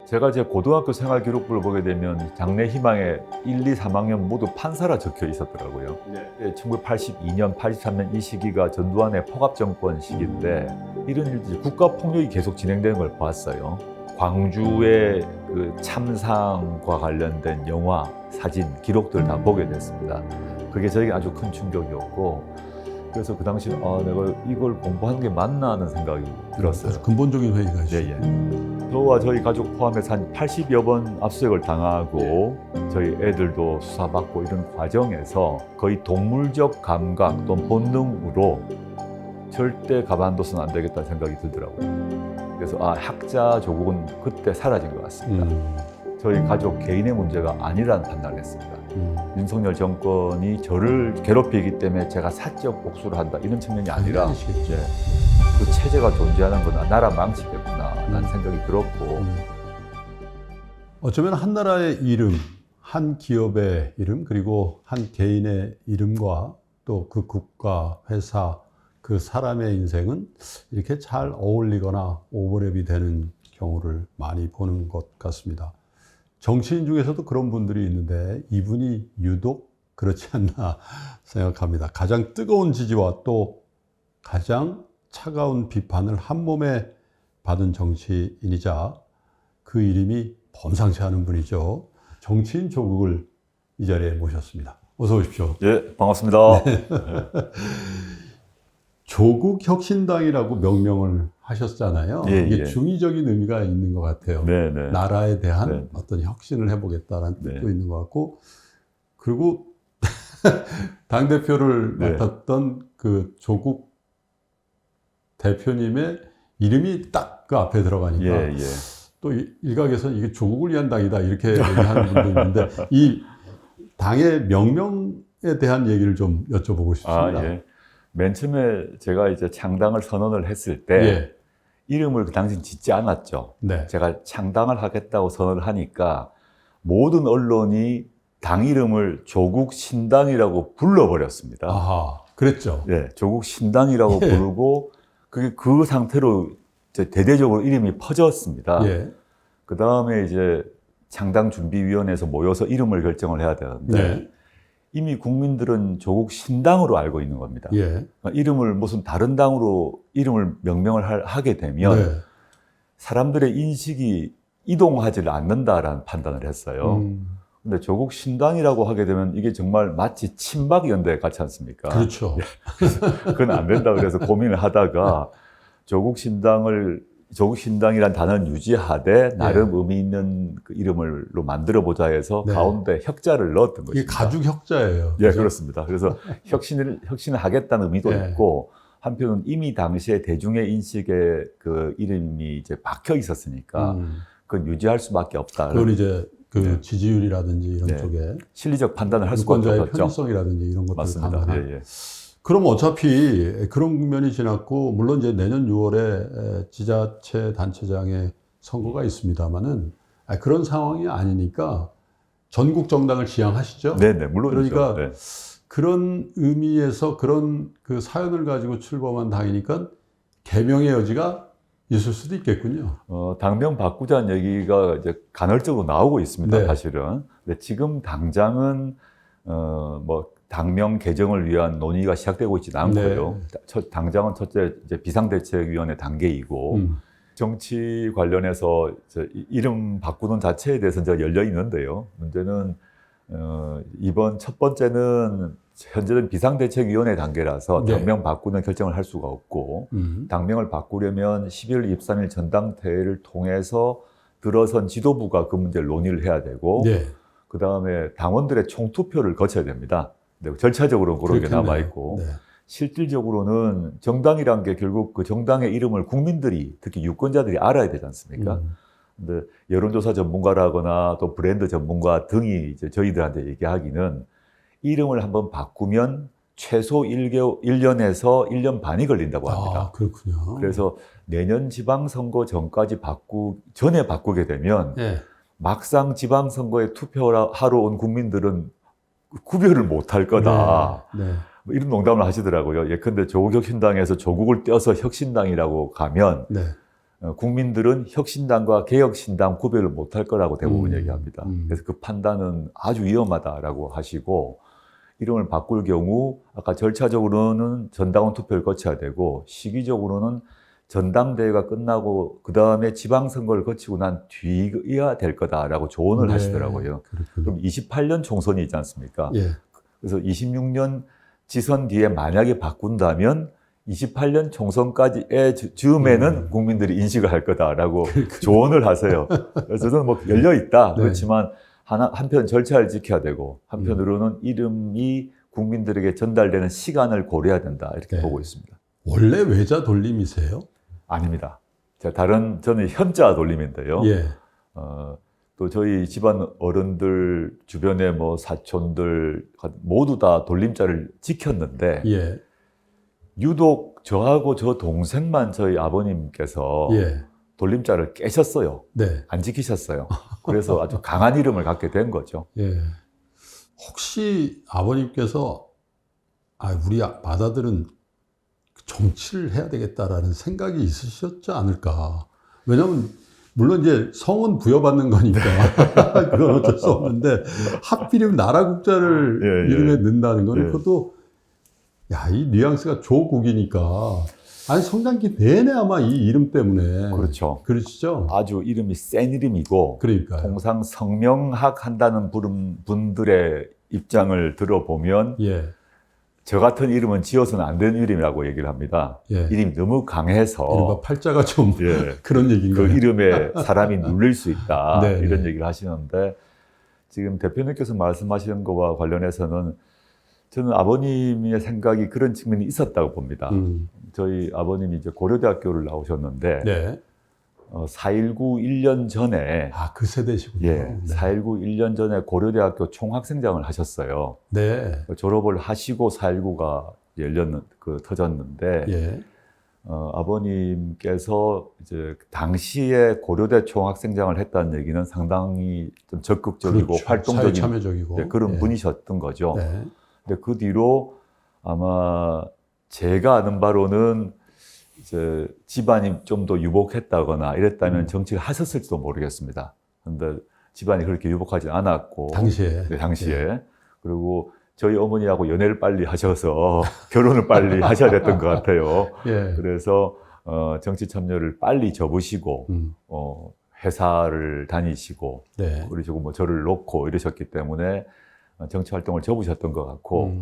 제가 제 고등학교 생활 기록부를 보게 되면 장래희망에 1, 2, 3학년 모두 판사라 적혀 있었더라고요. 네. 1982년, 83년 이 시기가 전두환의 포갑정권 시기인데 이런 일들이 국가폭력이 계속 진행되는 걸 보았어요. 광주의 그 참상과 관련된 영화, 사진, 기록들 다 보게 됐습니다. 그게 저에게 아주 큰 충격이었고 그래서 그 당시에 내가 이걸 공부하는 게 맞나 하는 생각이 들었어요. 아주 근본적인 회의가 있어요. 예. 저와 저희 가족 포함해서 한 80여 번 압수수색을 당하고 저희 애들도 수사받고 이런 과정에서 거의 동물적 감각 또는 본능으로 절대 가만둬서는 안 되겠다는 생각이 들더라고요. 그래서 학자 조국은 그때 사라진 것 같습니다. 저희 가족 개인의 문제가 아니라는 판단을 했습니다. 윤석열 정권이 저를 괴롭히기 때문에 제가 사적 복수를 한다 이런 측면이 아니라 그 체제가 존재하는구나, 나라 망치겠구나 라는 생각이 들었고 어쩌면 한 나라의 이름, 한 기업의 이름, 그리고 한 개인의 이름과 또 그 국가, 회사, 그 사람의 인생은 이렇게 잘 어울리거나 오버랩이 되는 경우를 많이 보는 것 같습니다. 정치인 중에서도 그런 분들이 있는데 이분이 유독 그렇지 않나 생각합니다. 가장 뜨거운 지지와 또 가장 차가운 비판을 한 몸에 받은 정치인이자 그 이름이 범상치 않은 분이죠. 정치인 조국을 이 자리에 모셨습니다. 어서 오십시오. 예, 반갑습니다. 조국혁신당이라고 명명을 하셨잖아요. 이게 중의적인 의미가 있는 것 같아요. 네네. 나라에 대한 어떤 혁신을 해보겠다는 뜻도 있는 것 같고, 그리고 당대표를 맡았던 그 조국 대표님의 이름이 딱 그 앞에 들어가니까 또 일각에서는 이게 조국을 위한 당이다 이렇게 얘기하는 분도 있는데 이 당의 명명에 대한 얘기를 좀 여쭤보고 싶습니다. 맨 처음에 제가 이제 창당을 선언을 했을 때 이름을 그 당시 짓지 않았죠. 제가 창당을 하겠다고 선언을 하니까 모든 언론이 당 이름을 조국신당이라고 불러버렸습니다. 아하, 그랬죠. 조국신당이라고 부르고 그게 그 상태로 이제 대대적으로 이름이 퍼졌습니다. 그 다음에 이제 창당준비위원회에서 모여서 이름을 결정을 해야 되는데 이미 국민들은 조국 신당으로 알고 있는 겁니다. 그러니까 이름을 무슨 다른 당으로 이름을 명명을 하게 되면 사람들의 인식이 이동하지 않는다라는 판단을 했어요. 근데 조국 신당이라고 하게 되면 이게 정말 마치 친박연대 같지 않습니까? 그렇죠. 그건 안 된다 그래서 고민을 하다가 조국신당이란 단어는 유지하되 나름 의미 있는 그 이름으로 만들어보자 해서 가운데 혁자를 넣었던 것입니다. 이게 가죽 혁자예요. 그렇습니다. 그래서 혁신을 하겠다는 의미도 있고 한편은 이미 당시에 대중의 인식에 그 이름이 이제 박혀 있었으니까 그건 유지할 수밖에 없다. 그건 이제 그 지지율이라든지 이런 쪽에 실리적 판단을 할 수밖에 없죠. 유권자의 편의성이라든지 이런 것들을 맞습니다. 감안한. 그럼 어차피 그런 국면이 지났고 물론 이제 내년 6월에 지자체 단체장의 선거가 있습니다만은 그런 상황이 아니니까 전국 정당을 지향하시죠? 네네, 물론이죠. 그러니까 그런 의미에서 그런 그 사연을 가지고 출범한 당이니까 개명의 여지가 있을 수도 있겠군요. 당명 바꾸자는 얘기가 이제 간헐적으로 나오고 있습니다, 사실은. 근데 지금 당장은 당명 개정을 위한 논의가 시작되고 있지는 않고요. 당장은 첫째 이제 비상대책위원회 단계이고 정치 관련해서 이름 바꾸는 자체에 대해서 이제 열려 있는데요. 문제는 이번 첫 번째는 현재는 비상대책위원회 단계라서 당명 바꾸는 결정을 할 수가 없고 당명을 바꾸려면 12월 23일 전당대회를 통해서 들어선 지도부가 그 문제를 논의를 해야 되고 그 다음에 당원들의 총투표를 거쳐야 됩니다. 절차적으로는 그런 게 남아있고 실질적으로는 정당이란 게 결국 그 정당의 이름을 국민들이 특히 유권자들이 알아야 되지 않습니까? 근데 여론조사 전문가라거나 또 브랜드 전문가 등이 이제 저희들한테 얘기하기는 이름을 한번 바꾸면 최소 1년에서 1년 반이 걸린다고 합니다. 그렇군요. 그래서 내년 지방선거 전에 바꾸게 되면 막상 지방선거에 투표하러 온 국민들은 구별을 못할 거다. 이런 농담을 하시더라고요. 예컨대 조국혁신당에서 조국을 떼어서 혁신당이라고 가면 국민들은 혁신당과 개혁신당 구별을 못할 거라고 대부분 얘기합니다. 음. 그래서 그 판단은 아주 위험하다라고 하시고 이름을 바꿀 경우 아까 절차적으로는 전당원 투표를 거쳐야 되고 시기적으로는 전당대회가 끝나고 그 다음에 지방선거를 거치고 난 뒤여야 될 거다라고 조언을 네, 하시더라고요. 그렇군요. 그럼 28년 총선이 있지 않습니까? 예. 그래서 26년 지선 뒤에 만약에 바꾼다면 28년 총선까지의 즈음에는 국민들이 인식을 할 거다라고 조언을 하세요. 그래서 저는 뭐 열려 있다. 네. 그렇지만 한편 절차를 지켜야 되고 한편으로는 이름이 국민들에게 전달되는 시간을 고려해야 된다. 이렇게 네. 보고 있습니다. 원래 외자 돌림이세요? 아닙니다. 저는 현자 돌림인데요. 예. 또 저희 집안 어른들 주변에 뭐 사촌들 모두 다 돌림자를 지켰는데 예. 유독 저하고 저 동생만 저희 아버님께서 예. 돌림자를 깨셨어요. 네. 안 지키셨어요. 그래서 아주 강한 이름을 갖게 된 거죠. 예. 혹시 아버님께서 우리 맏아들은 정치를 해야 되겠다라는 생각이 있으셨지 않을까? 왜냐하면 물론 이제 성은 부여받는 거니까 그건 어쩔 수 없는데 하필이면 나라 국자를 예, 예. 이름에 넣는다는 거는 예. 그것도 이 뉘앙스가 조국이니까 성장기 내내 아마 이 이름 때문에 그렇죠. 그러시죠? 아주 이름이 센 이름이고 그러니까요. 통상 성명학 한다는 분들의 입장을 들어보면 예. 저 같은 이름은 지어서는 안 되는 이름이라고 얘기를 합니다. 예. 이름이 너무 강해서 이른바 팔자가 좀 예. 그런 얘기인가요? 그 이름에 사람이 눌릴 수 있다. 네, 이런 네. 얘기를 하시는데 지금 대표님께서 말씀하시는 것과 관련해서는 저는 아버님의 생각이 그런 측면이 있었다고 봅니다. 저희 아버님이 이제 고려대학교를 나오셨는데 네. 4.19 1년 전에 그 세대시군요. 예, 네. 4.19 1년 전에 고려대학교 총학생장을 하셨어요. 네. 졸업을 하시고 4.19가 터졌는데 예. 아버님께서 이제 당시에 고려대 총학생장을 했다는 얘기는 상당히 좀 적극적이고 그렇죠. 활동적인 사회참여적이고. 그런 예. 분이셨던 거죠. 네. 근데 그 뒤로 아마 제가 아는 바로는 이제 집안이 좀 더 유복했다거나 이랬다면 정치를 하셨을지도 모르겠습니다. 근데 집안이 그렇게 유복하지 않았고 당시에. 네, 당시에 그리고 저희 어머니하고 연애를 빨리 하셔서 결혼을 빨리 하셔야 됐던 것 같아요. 예. 그래서 정치 참여를 빨리 접으시고 회사를 다니시고 네. 그러시고 뭐 저를 놓고 이러셨기 때문에 정치 활동을 접으셨던 것 같고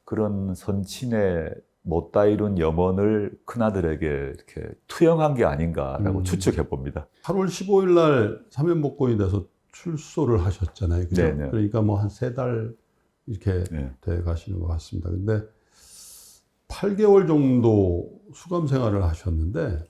그런 선친의 못다 이룬 염원을 큰아들에게 이렇게 투영한 게 아닌가라고 추측해 봅니다. 8월 15일 날 사면복권이 돼서 출소를 하셨잖아요. 그죠? 네네. 그러니까 뭐 한 3달 이렇게 네. 돼 가시는 것 같습니다. 근데 8개월 정도 수감 생활을 하셨는데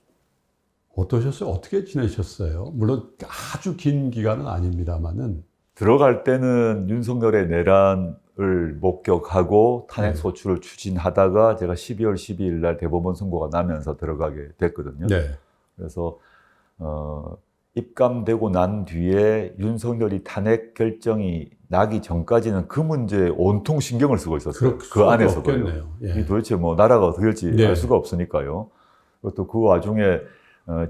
어떠셨어요? 어떻게 지내셨어요? 물론 아주 긴 기간은 아닙니다만은. 들어갈 때는 윤석열의 내란을 목격하고 탄핵 소추를 추진하다가 제가 12월 12일 날 대법원 선고가 나면서 들어가게 됐거든요. 네. 그래서 입감되고 난 뒤에 윤석열이 탄핵 결정이 나기 전까지는 그 문제에 온통 신경을 쓰고 있었어요. 그 안에서도요. 예. 이 도대체 뭐 나라가 어떻게 될지 네. 알 수가 없으니까요. 그것도 그 와중에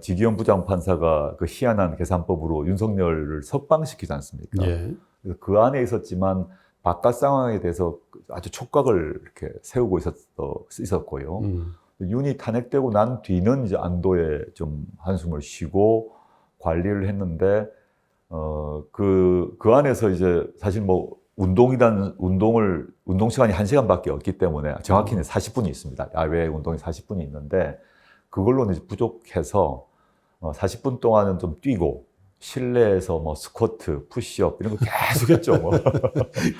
지기현 부장판사가 그 희한한 계산법으로 윤석열을 석방시키지 않습니까? 예. 그래서 그 안에 있었지만 바깥 상황에 대해서 아주 촉각을 이렇게 세우고 있었고요. 윤이 탄핵되고 난 뒤는 이제 안도에 좀 한숨을 쉬고 관리를 했는데 그 안에서 이제 사실 뭐 운동 시간이 1시간밖에 없기 때문에 정확히는 40분이 있습니다. 야외 운동이 40분이 있는데 그걸로는 이제 부족해서 40분 동안은 좀 뛰고 실내에서 뭐 스쿼트, 푸시업 이런 거 계속 했죠. 뭐.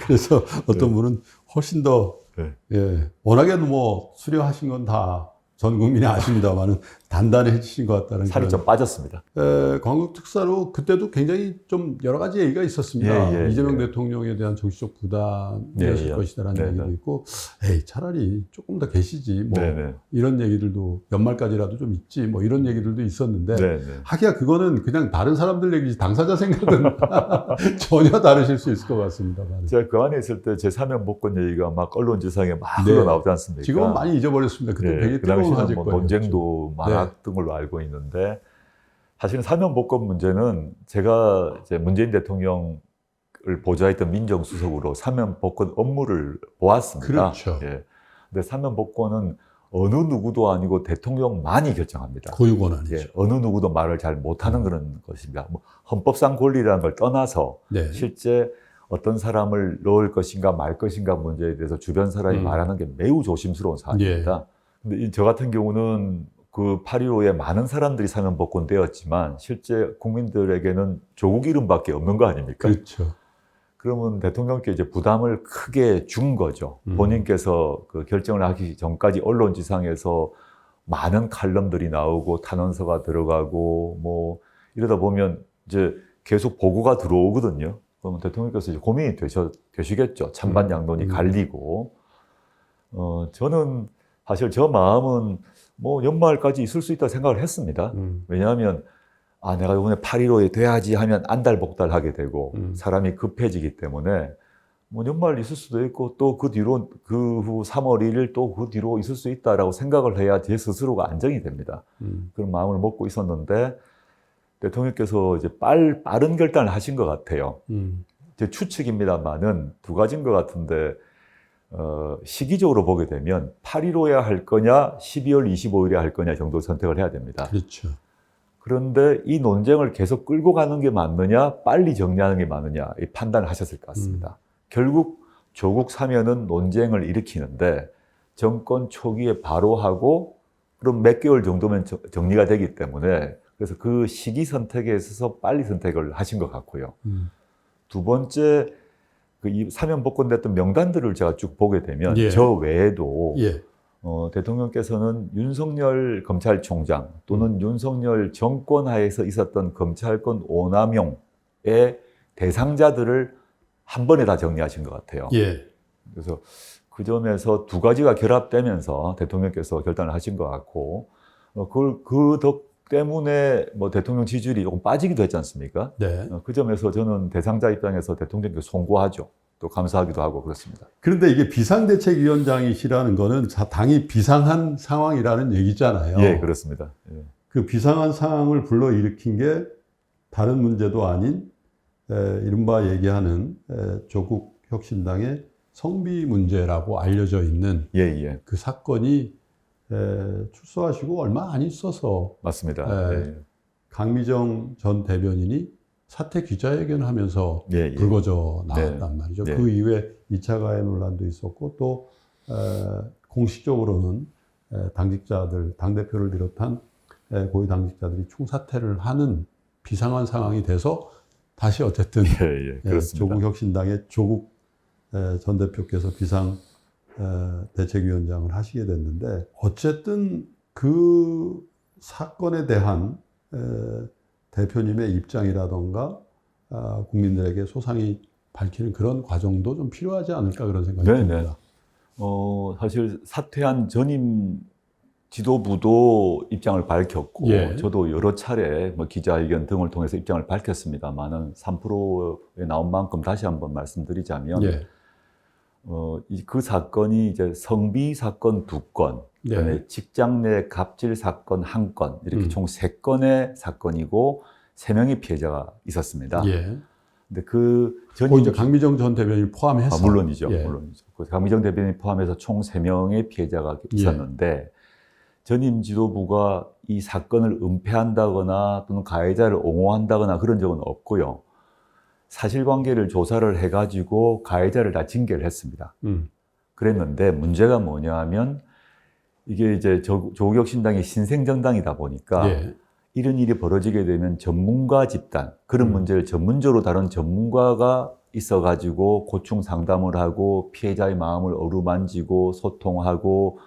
그래서 어떤 분은 훨씬 더 네. 예, 워낙에 뭐 수료하신 건 다 전 국민이 아십니다만은 단단해지신 것 같다는 살이 좀 빠졌습니다. 광국 특사로 그때도 굉장히 좀 여러 가지 얘기가 있었습니다. 이재명 대통령에 대한 정치적 부담이었을 것이다라는 얘기도 있고, 차라리 조금 더 계시지 뭐 이런 얘기들도 연말까지라도 좀 있지 뭐 이런 얘기들도 있었는데 하기야 그거는 그냥 다른 사람들 얘기지 당사자 생각은 전혀 다르실 수 있을 것 같습니다. 제가 그 안에 있을 때 제 사면 복권 얘기가 막 언론지상에 막 흘러나오지 않습니까? 지금은 많이 잊어버렸습니다. 그때 되게 뜨거운 뭐 논쟁도 많았던 걸로 알고 있는데 사실은 사면복권 문제는 제가 이제 문재인 대통령을 보좌했던 민정수석으로 사면복권 업무를 보았습니다. 그렇죠. 예. 근데 사면복권은 어느 누구도 아니고 대통령만이 결정합니다. 고유 권한이죠. 예, 어느 누구도 말을 잘 못하는 그런 것입니다. 뭐 헌법상 권리라는 걸 떠나서 네. 실제 어떤 사람을 넣을 것인가 말 것인가 문제에 대해서 주변 사람이 말하는 게 매우 조심스러운 사안입니다. 근데 저 같은 경우는 그 8.15에 많은 사람들이 사면복권 되었지만 실제 국민들에게는 조국 이름밖에 없는 거 아닙니까? 그렇죠. 그러면 대통령께 이제 부담을 크게 준 거죠. 본인께서 그 결정을 하기 전까지 언론지상에서 많은 칼럼들이 나오고 탄원서가 들어가고 뭐 이러다 보면 이제 계속 보고가 들어오거든요. 그러면 대통령께서 이제 고민이 되시겠죠. 찬반 양론이 갈리고. 저는 사실 저 마음은 뭐 연말까지 있을 수 있다 생각을 했습니다. 왜냐하면 내가 이번에 8.15에 돼야지 하면 안달복달하게 되고 사람이 급해지기 때문에 뭐 연말 있을 수도 있고 또 그 뒤로 그 후 3월 1일 또 그 뒤로 있을 수 있다라고 생각을 해야 제 스스로가 안정이 됩니다. 그런 마음을 먹고 있었는데 대통령께서 이제 빠른 결단을 하신 것 같아요. 제 추측입니다만은 두 가지인 것 같은데 시기적으로 보게 되면 8.15에 할 거냐 12월 25일에 할 거냐 정도 선택을 해야 됩니다. 그렇죠. 그런데 이 논쟁을 계속 끌고 가는 게 맞느냐, 빨리 정리하는 게 맞느냐, 이 판단을 하셨을 것 같습니다. 결국 조국 사면은 논쟁을 일으키는데 정권 초기에 바로 하고 그럼 몇 개월 정도면 정리가 되기 때문에 그래서 그 시기 선택에 있어서 빨리 선택을 하신 것 같고요. 두 번째, 그 이 사면복권 됐던 명단들을 제가 쭉 보게 되면 저 외에도 대통령께서는 윤석열 검찰총장 또는 윤석열 정권 하에서 있었던 검찰권 오남용의 대상자들을 한 번에 다 정리하신 것 같아요. 그래서 그 점에서 두 가지가 결합되면서 대통령께서 결단을 하신 것 같고, 그 덕 때문에 뭐 대통령 지지율이 조금 빠지기도 했지 않습니까? 그 점에서 저는 대상자 입장에서 대통령께 송구하죠. 또 감사하기도 하고 그렇습니다. 그런데 이게 비상대책위원장이시라는 거는 당이 비상한 상황이라는 얘기잖아요. 예, 그렇습니다. 예. 그 비상한 상황을 불러일으킨 게 다른 문제도 아닌 이른바 얘기하는 조국 혁신당의 성비 문제라고 알려져 있는 그 사건이 출소하시고 얼마 안 있어서 맞습니다. 강미정 전 대변인이 사퇴 기자회견을 하면서 불거져 나왔단 말이죠. 그 이후에 2차 가해 논란도 있었고 또 공식적으로는 당직자들, 당대표를 비롯한 고위 당직자들이 총사퇴를 하는 비상한 상황이 돼서 다시 어쨌든 조국 혁신당의 조국 전 대표께서 비상 대책위원장을 하시게 됐는데 어쨌든 그 사건에 대한 대표님의 입장이라던가 국민들에게 소상히 밝히는 그런 과정도 좀 필요하지 않을까 그런 생각이 듭니다. 사실 사퇴한 전임 지도부도 입장을 밝혔고 저도 여러 차례 뭐 기자회견 등을 통해서 입장을 밝혔습니다만은 3%에 나온 만큼 다시 한번 말씀드리자면 그 사건이 이제 성비 사건 2건, 그다음에 직장 내 갑질 사건 1건 이렇게 총 3건의 사건이고 3명의 피해자가 있었습니다. 근데 그 전임 이제 강미정 전 대변인 포함해서 물론이죠. 물론이죠. 그 강미정 대변인 포함해서 총 3명의 피해자가 있었는데 전임 지도부가 이 사건을 은폐한다거나 또는 가해자를 옹호한다거나 그런 적은 없고요. 사실관계를 조사를 해가지고 가해자를 다 징계를 했습니다. 그랬는데 문제가 뭐냐 하면 이게 이제 조국 혁신당이 신생정당이다 보니까 이런 일이 벌어지게 되면 전문가 집단, 그런 문제를 전문적으로 다룬 전문가가 있어가지고 고충 상담을 하고 피해자의 마음을 어루만지고 소통하고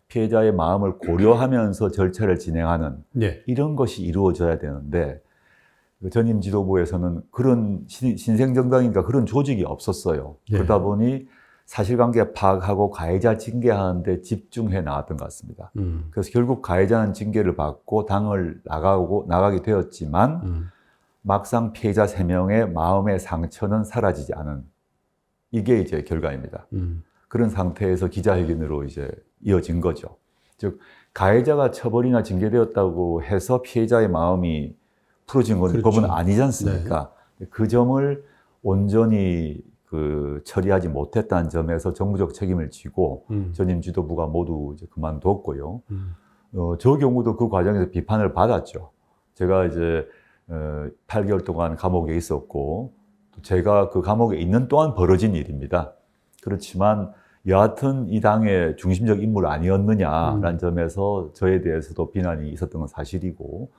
피해자의 마음을 고려하면서 절차를 진행하는 이런 것이 이루어져야 되는데 전임 지도부에서는 그런 신생정당이니까 그런 조직이 없었어요. 그러다 보니 사실관계 파악하고 가해자 징계하는데 집중해 나왔던 것 같습니다. 그래서 결국 가해자는 징계를 받고 당을 나가게 되었지만 막상 피해자 3명의 마음의 상처는 사라지지 않은 이게 이제 결과입니다. 그런 상태에서 기자회견으로 이제 이어진 거죠. 즉 가해자가 처벌이나 징계되었다고 해서 피해자의 마음이 풀어진 건 그렇죠. 법은 아니지 않습니까? 그 점을 온전히 그 처리하지 못했다는 점에서 정부적 책임을 지고 전임 지도부가 모두 이제 그만뒀고요. 저 경우도 그 과정에서 비판을 받았죠. 제가 이제 8개월 동안 감옥에 있었고, 또 제가 그 감옥에 있는 동안 벌어진 일입니다. 그렇지만 여하튼 이 당의 중심적 인물 아니었느냐라는 점에서 저에 대해서도 비난이 있었던 건 사실이고,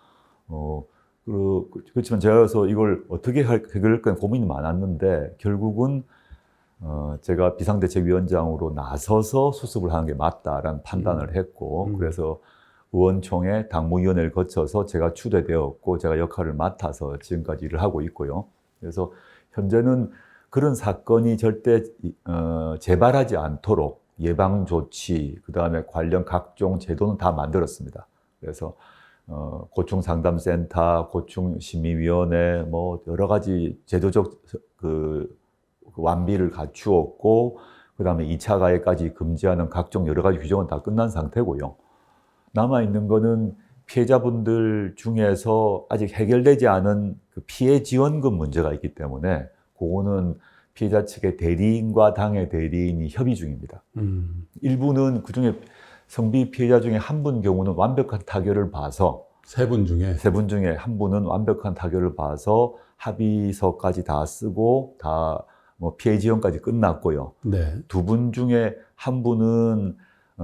그렇지만 제가 그래서 이걸 어떻게 해결할까 고민이 많았는데, 결국은 제가 비상대책위원장으로 나서서 수습을 하는 게 맞다라는 판단을 했고, 그래서 의원총회 당무위원회를 거쳐서 제가 추대되었고, 제가 역할을 맡아서 지금까지 일을 하고 있고요. 그래서 현재는 그런 사건이 절대 재발하지 않도록 예방 조치, 그 다음에 관련 각종 제도는 다 만들었습니다. 그래서 고충 상담센터, 고충 심의위원회, 뭐 여러 가지 제도적 그 완비를 갖추었고, 그 다음에 2차 가해까지 금지하는 각종 여러 가지 규정은 다 끝난 상태고요. 남아 있는 거는 피해자분들 중에서 아직 해결되지 않은 그 피해 지원금 문제가 있기 때문에 그거는 피해자 측의 대리인과 당의 대리인이 협의 중입니다. 일부는 그중에 성비 피해자 중에 한 분 경우는 완벽한 타결을 봐서 세 분 중에 한 분은 완벽한 타결을 봐서 합의서까지 다 쓰고 다 뭐 피해 지원까지 끝났고요. 네. 두 분 중에 한 분은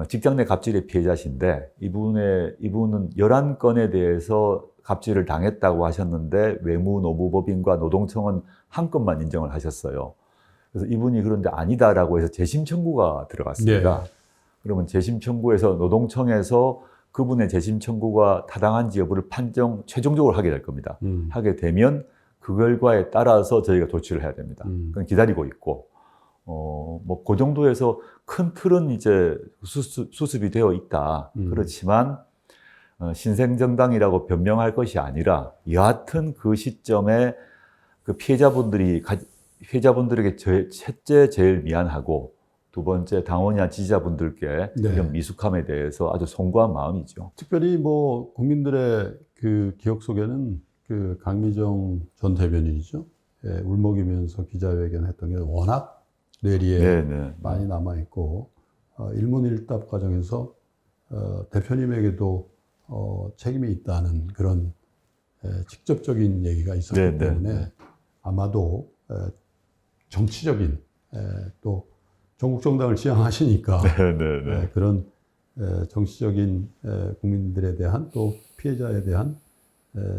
직장 내 갑질의 피해자신데 이분은 11건에 대해서 갑질을 당했다고 하셨는데 외무노무법인과 노동청은 한 건만 인정을 하셨어요. 그래서 이분이 그런데 아니다라고 해서 재심 청구가 들어갔습니다. 네. 그러면 재심 청구에서 노동청에서 그분의 재심 청구가 타당한지 여부를 최종적으로 하게 될 겁니다. 하게 되면 그 결과에 따라서 저희가 조치를 해야 됩니다. 그건 기다리고 있고, 뭐 그 정도에서 큰 틀은 이제 수습이 되어 있다. 그렇지만 신생정당이라고 변명할 것이 아니라 여하튼 그 시점에 그 피해자분들에게 첫째 제일 미안하고 두 번째 당원이나 지지자분들께 네. 이런 미숙함에 대해서 아주 송구한 마음이죠. 특별히 뭐 국민들의 그 기억 속에는 그 강미정 전 대변인이죠. 예, 울먹이면서 기자회견했던 게 워낙 뇌리에 많이 남아 있고 일문일답 과정에서 대표님에게도 책임이 있다는 그런 직접적인 얘기가 있었기 때문에 아마도 정치적인 또 전국 정당을 지향하시니까 그런 정치적인 국민들에 대한 또 피해자에 대한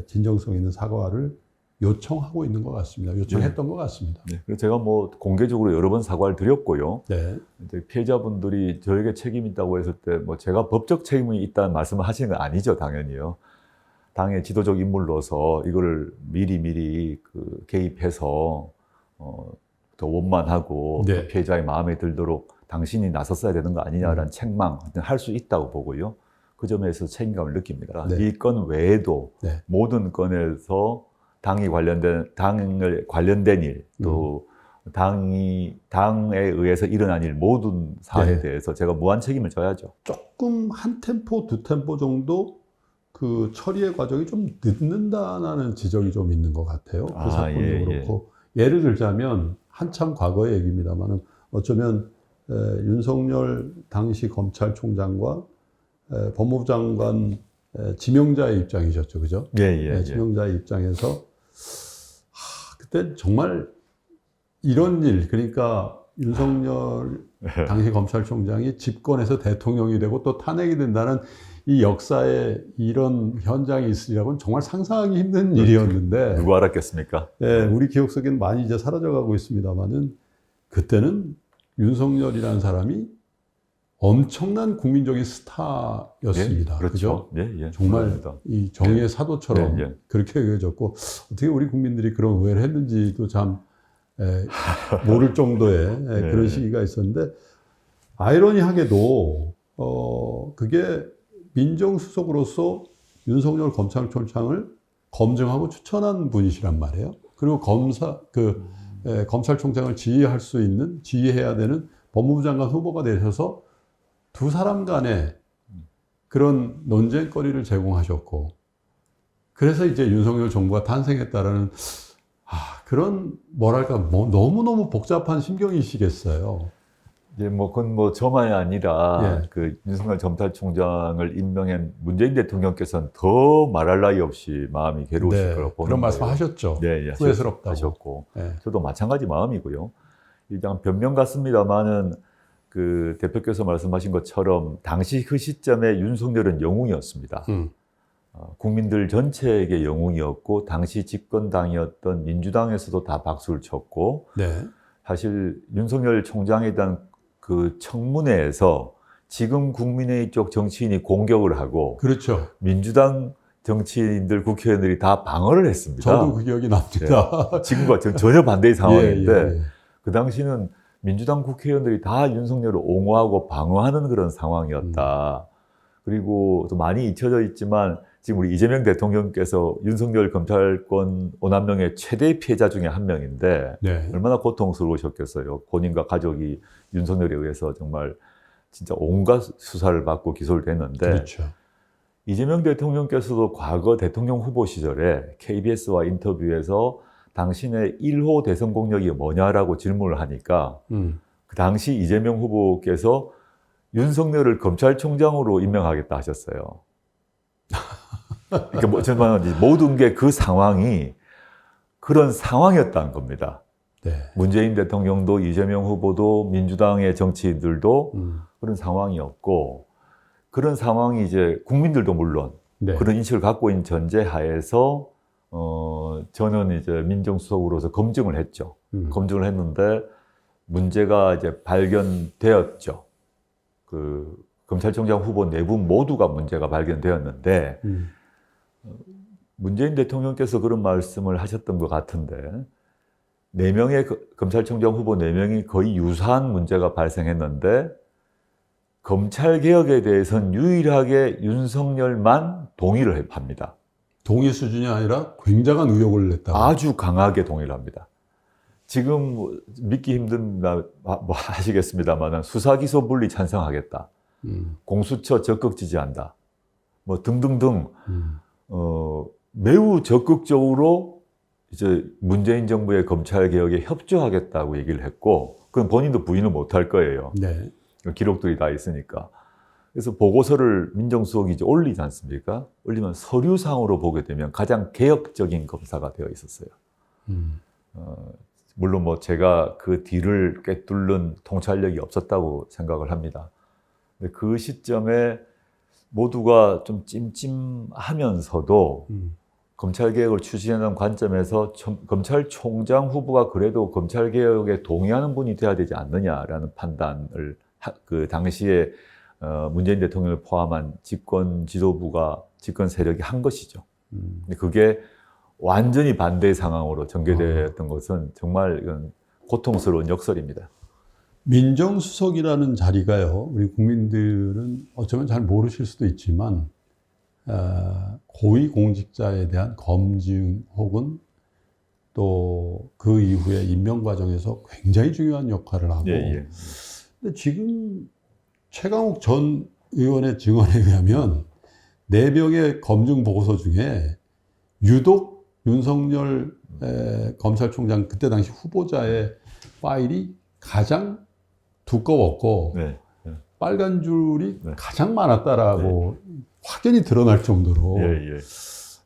진정성 있는 사과를 요청하고 있는 것 같습니다. 요청했던 것 같습니다. 네. 그래서 제가 뭐 공개적으로 여러 번 사과를 드렸고요. 네. 이제 피해자분들이 저에게 책임이 있다고 했을 때 뭐 제가 법적 책임이 있다는 말씀을 하시는 건 아니죠, 당연히요. 당의 지도적 인물로서 이거를 미리 그 개입해서 더 원만하고 네. 피해자의 마음에 들도록 당신이 나섰어야 되는 거 아니냐라는 책망 할 수 있다고 보고요. 그 점에서 책임감을 느낍니다. 네. 이 건 외에도 모든 건에서 당을 관련된 일, 또 당에 의해서 일어난 일 모든 사안에 대해서 제가 무한 책임을 져야죠. 조금 한 템포, 두 템포 정도 그 처리의 과정이 좀 늦는다는 지적이 좀 있는 것 같아요. 그 사건도 그렇고. 예를 들자면 한참 과거의 얘기입니다만은 어쩌면 윤석열 당시 검찰총장과 법무부 장관 지명자의 입장이셨죠, 그죠? 지명자의 입장에서 그때 정말 이런 일, 그러니까 윤석열 당시 검찰총장이 집권해서 대통령이 되고 또 탄핵이 된다는 이 역사에 이런 현장이 있으리라고는 정말 상상하기 힘든 일이었는데 누구 알았겠습니까? 우리 기억 속에는 많이 이제 사라져가고 있습니다만은 그때는 윤석열이라는 사람이 엄청난 국민적인 스타였습니다. 그렇죠. 정말 그렇습니다. 이 정의의 사도처럼 그렇게 여겨졌고 어떻게 우리 국민들이 그런 오해를 했는지도 참 모를 정도의 그런 시기가 있었는데 아이러니하게도 그게 민정수석으로서 윤석열 검찰총장을 검증하고 추천한 분이시란 말이에요. 그리고 검찰총장을 지휘해야 되는 법무부 장관 후보가 되셔서 두 사람 간에 그런 논쟁거리를 제공하셨고 그래서 이제 윤석열 정부가 탄생했다라는 그런 뭐랄까 너무너무 복잡한 심경이시겠어요. 이제 뭐 그건 뭐 저만이 아니라 예. 그 윤석열 검찰총장을 임명한 문재인 대통령께서는 더 말할 나위 없이 마음이 괴로우실 네, 거라고 보는 그런 거예요. 말씀하셨죠. 네, 예, 후회스럽다고. 하셨고 네. 저도 마찬가지 마음이고요. 일단 변명 같습니다만은 그 대표께서 말씀하신 것처럼 당시 그 시점에 윤석열은 영웅이었습니다. 국민들 전체에게 영웅이었고 당시 집권당이었던 민주당에서도 다 박수를 쳤고 네. 사실 윤석열 총장에 대한 그 청문회에서 지금 국민의힘 쪽 정치인이 공격을 하고 그렇죠. 민주당 정치인들 국회의원들이 다 방어를 했습니다. 저도 그 기억이 납니다. 네. 지금과 전혀 반대의 상황인데 예. 그 당시는 민주당 국회의원들이 다 윤석열을 옹호하고 방어하는 그런 상황이었다. 그리고 또 많이 잊혀져 있지만 지금 우리 이재명 대통령께서 윤석열 검찰권 오남용의 최대 피해자 중에 한 명인데 네. 얼마나 고통스러우셨겠어요. 본인과 가족이 윤석열에 의해서 정말 진짜 온갖 수사를 받고 기소를 됐는데 그렇죠. 이재명 대통령께서도 과거 대통령 후보 시절에 KBS와 인터뷰에서 당신의 1호 대선 공약이 뭐냐라고 질문을 하니까 그 당시 이재명 후보께서 윤석열을 검찰총장으로 임명하겠다 하셨어요. 그러니까 정말 모든 게 그 상황이 그런 상황이었다는 겁니다. 네. 문재인 대통령도 이재명 후보도 민주당의 정치인들도 그런 상황이었고 그런 상황이 이제 국민들도 물론 네. 그런 인식을 갖고 있는 전제 하에서 저는 이제 민정수석으로서 검증을 했죠. 검증을 했는데 문제가 이제 발견되었죠. 그 검찰총장 후보 내부 모두가 문제가 발견되었는데 문재인 대통령께서 그런 말씀을 하셨던 것 같은데 4명의 검찰총장 후보 4명이 거의 유사한 문제가 발생했는데 검찰개혁에 대해서는 유일하게 윤석열만 동의를 합니다. 동의 수준이 아니라 굉장한 의혹을 냈다. 아주 강하게 동의를 합니다. 지금 믿기 힘든 뭐 하시겠습니다만 수사기소 분리 찬성하겠다. 공수처 적극 지지한다. 뭐 등등등 매우 적극적으로 이제 문재인 정부의 검찰 개혁에 협조하겠다고 얘기를 했고 그건 본인도 부인을 못할 거예요. 네. 기록들이 다 있으니까. 그래서 보고서를 민정수석이 이제 올리지 않습니까? 올리면 서류상으로 보게 되면 가장 개혁적인 검사가 되어 있었어요. 물론 뭐 제가 그 뒤를 꿰뚫는 통찰력이 없었다고 생각을 합니다. 근데 그 시점에 모두가 좀 찜찜하면서도 검찰개혁을 추진하는 관점에서 검찰총장 후보가 그래도 검찰개혁에 동의하는 분이 돼야 되지 않느냐라는 판단을 그 당시에 문재인 대통령을 포함한 집권 지도부가 집권 세력이 한 것이죠. 근데 그게 완전히 반대 상황으로 전개되었던 것은 정말 이건 고통스러운 역설입니다. 민정수석이라는 자리가요, 우리 국민들은 어쩌면 잘 모르실 수도 있지만, 고위공직자에 대한 검증 혹은 또 그 이후에 임명 과정에서 굉장히 중요한 역할을 하고, 예. 근데 지금 최강욱 전 의원의 증언에 의하면 4명의 검증 보고서 중에 유독 윤석열 검찰총장 그때 당시 후보자의 파일이 가장 두꺼웠고 네. 빨간 줄이 네. 가장 많았다라고 확연히 드러날 정도로 예.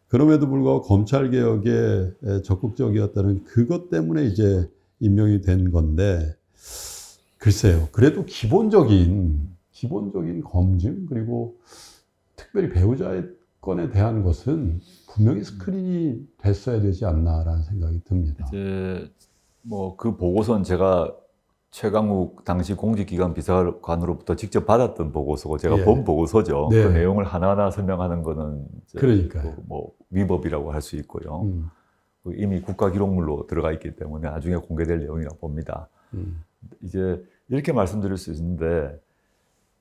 그럼에도 불구하고 검찰개혁에 적극적이었다는 그것 때문에 이제 임명이 된 건데 글쎄요. 그래도 기본적인 검증 그리고 특별히 배우자의 건에 대한 것은 분명히 스크린이 됐어야 되지 않나라는 생각이 듭니다. 이제 뭐 그 보고서는 제가 최강욱 당시 공직기관 비서관으로부터 직접 받았던 보고서고 제가 예. 본 보고서죠. 네. 그 내용을 하나하나 설명하는 거는 이제 그러니까요. 뭐 위법이라고 할 수 있고요. 이미 국가기록물로 들어가 있기 때문에 나중에 공개될 내용이라고 봅니다. 이제 이렇게 말씀드릴 수 있는데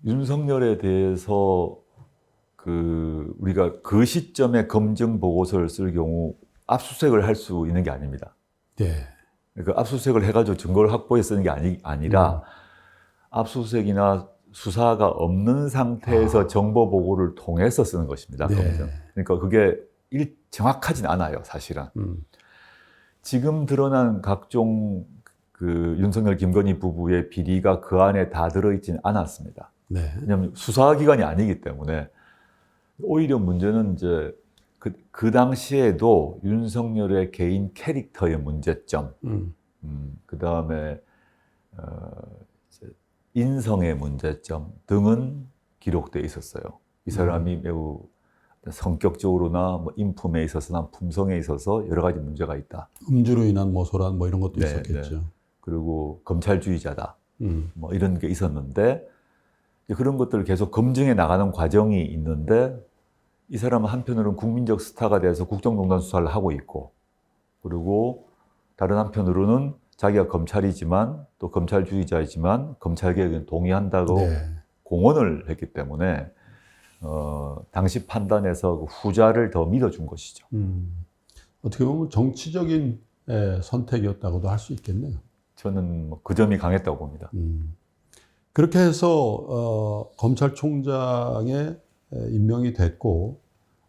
윤석열에 대해서 우리가 그 시점에 검증 보고서를 쓸 경우 압수수색을 할 수 있는 게 아닙니다. 네. 그 압수수색을 해가지고 증거를 확보해 쓰는 게 아니라 압수수색이나 수사가 없는 상태에서 정보 보고를 통해서 쓰는 것입니다. 네. 검증. 그러니까 그게 정확하진 않아요, 사실은. 지금 드러난 각종 그 윤석열, 김건희 부부의 비리가 그 안에 다 들어있지는 않았습니다. 네. 왜냐하면 수사기관이 아니기 때문에 오히려 문제는 이제 그 당시에도 윤석열의 개인 캐릭터의 문제점, 그 다음에 인성의 문제점 등은 기록되어 있었어요. 이 사람이 매우 성격적으로나 뭐 인품에 있어서나 품성에 있어서 여러 가지 문제가 있다. 음주로 인한 모소란 뭐 이런 것도 네, 있었겠죠. 네. 그리고 검찰주의자다. 뭐 이런 게 있었는데 그런 것들을 계속 검증해 나가는 과정이 있는데 이 사람은 한편으로는 국민적 스타가 돼서 국정농단 수사를 하고 있고 그리고 다른 한편으로는 자기가 검찰이지만 또 검찰주의자이지만 검찰개혁에 동의한다고 네. 공언을 했기 때문에 당시 판단에서 그 후자를 더 믿어준 것이죠. 어떻게 보면 정치적인 선택이었다고도 할 수 있겠네요. 저는 그 점이 강했다고 봅니다. 그렇게 해서 검찰총장에 임명이 됐고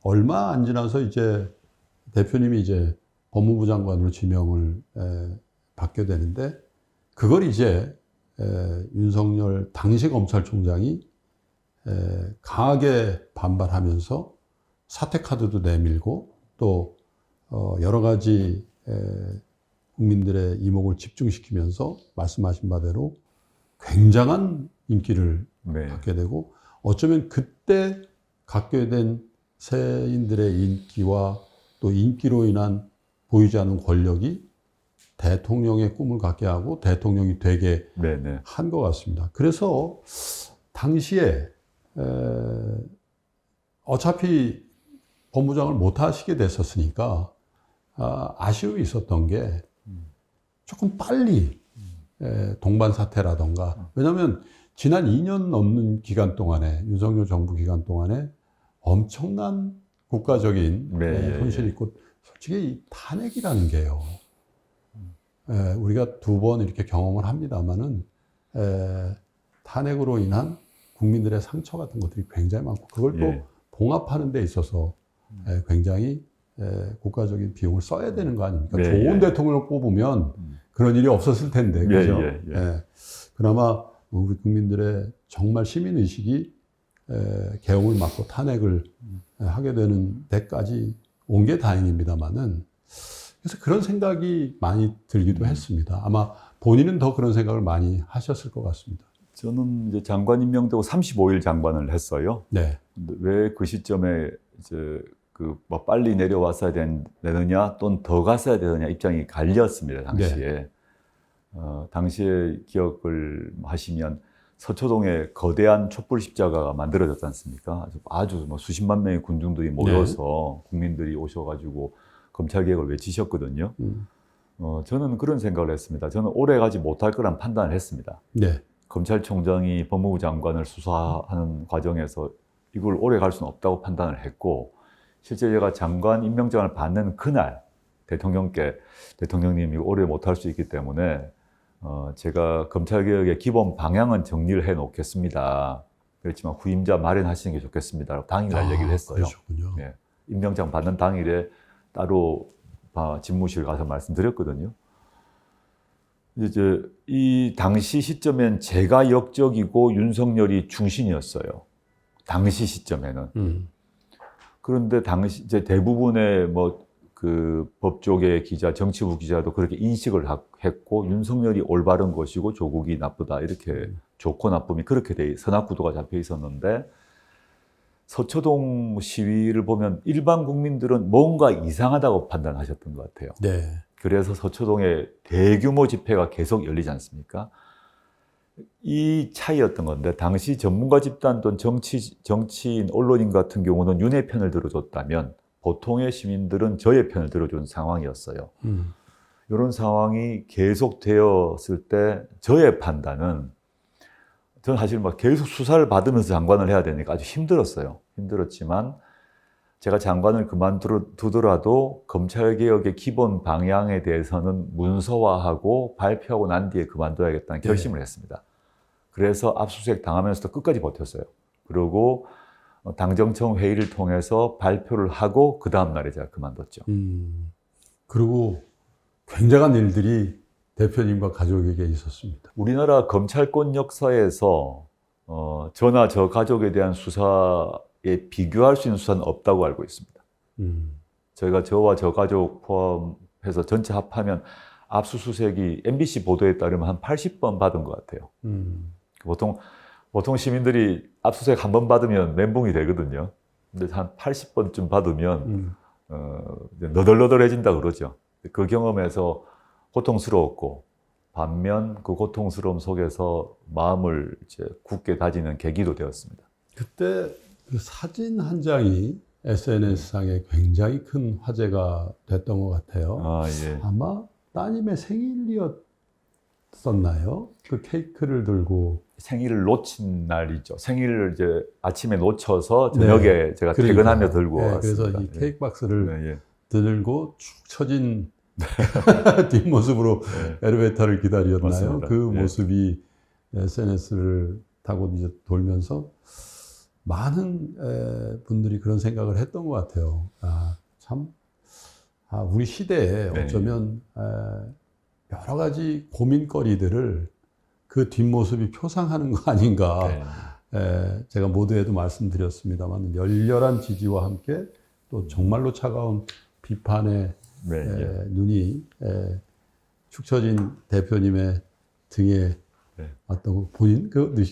얼마 안 지나서 이제 대표님이 이제 법무부 장관으로 지명을 받게 되는데 그걸 이제 윤석열 당시 검찰총장이 강하게 반발하면서 사퇴 카드도 내밀고 또 여러 가지 국민들의 이목을 집중시키면서 말씀하신 바대로 굉장한 인기를 네. 받게 되고 어쩌면 그때 갖게 된 세인들의 인기와 또 인기로 인한 보이지 않는 권력이 대통령의 꿈을 갖게 하고 대통령이 되게 네네. 한 것 같습니다. 그래서 당시에 어차피 법무장을 못 하시게 됐었으니까 아쉬움이 있었던 게 조금 빨리 동반 사퇴라던가 왜냐하면 지난 2년 넘는 기간 동안에 윤석열 정부 기간 동안에 엄청난 국가적인 손실이 있고 솔직히 이 탄핵이라는 게요. 우리가 두 번 이렇게 경험을 합니다만은 탄핵으로 인한 국민들의 상처 같은 것들이 굉장히 많고 그걸 또 봉합하는 데 있어서 굉장히 국가적인 비용을 써야 되는 거 아닙니까? 좋은 대통령을 뽑으면 그런 일이 없었을 텐데, 그죠? 그나마 우리 국민들의 정말 시민의식이 개엄을 맞고 탄핵을 하게 되는 데까지 온 게 다행입니다만은 그래서 그런 생각이 많이 들기도 했습니다. 아마 본인은 더 그런 생각을 많이 하셨을 것 같습니다. 저는 이제 장관 임명되고 35일 장관을 했어요. 네. 왜 그 시점에 이제 뭐 빨리 내려왔어야 되느냐 또는 더 갔어야 되느냐 입장이 갈렸습니다, 당시에. 당시에 기억을 하시면 서초동에 거대한 촛불 십자가가 만들어졌지 않습니까? 아주 뭐 수십만 명의 군중들이 모여서 국민들이 오셔가지고 검찰개혁을 외치셨거든요. 저는 그런 생각을 했습니다. 저는 오래 가지 못할 거란 판단을 했습니다. 네. 검찰총장이 법무부 장관을 수사하는 과정에서 이걸 오래 갈 수는 없다고 판단을 했고 실제 제가 장관 임명장을 받는 그날 대통령님이 오래 못할 수 있기 때문에 제가 검찰개혁의 기본 방향은 정리를 해 놓겠습니다. 그렇지만 후임자 마련하시는 게 좋겠습니다. 당일날 얘기를 했어요. 그러셨군요. 네. 임명장 받는 당일에 따로 집무실 가서 말씀드렸거든요. 이제 이 당시 시점엔 제가 역적이고 윤석열이 중심이었어요. 당시 시점에는. 그런데 당시 이제 대부분의 그 법조계 기자, 정치부 기자도 그렇게 인식을 했고 윤석열이 올바른 것이고 조국이 나쁘다 이렇게 좋고 나쁨이 그렇게 선악구도가 잡혀 있었는데 서초동 시위를 보면 일반 국민들은 뭔가 이상하다고 판단하셨던 것 같아요. 네. 그래서 서초동에 대규모 집회가 계속 열리지 않습니까? 이 차이였던 건데 당시 전문가 집단 또는 정치인, 언론인 같은 경우는 윤의 편을 들어줬다면 보통의 시민들은 저의 편을 들어준 상황이었어요. 이런 상황이 계속되었을 때 저의 판단은 저는 사실 계속 수사를 받으면서 장관을 해야 되니까 아주 힘들었어요. 힘들었지만 제가 장관을 그만두더라도 검찰개혁의 기본 방향에 대해서는 문서화하고 발표하고 난 뒤에 그만둬야겠다는 결심을 했습니다. 그래서 압수수색 당하면서도 끝까지 버텼어요. 그리고 당정청 회의를 통해서 발표를 하고 그 다음 날에 제가 그만뒀죠. 그리고 굉장한 일들이 대표님과 가족에게 있었습니다. 우리나라 검찰권 역사에서 저나 저 가족에 대한 수사에 비교할 수 있는 수사는 없다고 알고 있습니다. 저희가 저와 저 가족 포함해서 전체 합하면 압수수색이 MBC 보도에 따르면 한 80번 받은 것 같아요. 보통 시민들이 압수수색 한 번 받으면 멘붕이 되거든요. 근데 한 80번쯤 받으면 이제 너덜너덜해진다 그러죠. 그 경험에서 고통스러웠고 반면 그 고통스러움 속에서 마음을 이제 굳게 다지는 계기도 되었습니다. 그때 그 사진 한 장이 SNS상에 굉장히 큰 화제가 됐던 것 같아요. 예. 아마 따님의 생일이었었나요? 그 케이크를 들고. 생일을 놓친 날이죠. 생일을 이제 아침에 놓쳐서 저녁에 네. 제가 그러니까. 퇴근하며 들고 네, 왔습니다. 그래서 이 케이크 박스를 네, 들고 축 처진 뒷모습으로 엘리베이터를 기다렸나요? 맞습니다. 그 모습이 SNS를 타고 이제 돌면서 많은 분들이 그런 생각을 했던 것 같아요. 우리 시대에 어쩌면 여러 가지 고민거리들을 그 뒷모습이 표상하는 거 아닌가. 제가 모두에도 말씀드렸습니다만 열렬한 지지와 함께 또 정말로 차가운 비판의 눈이 축 처진 대표님의 등에 왔던 거 본인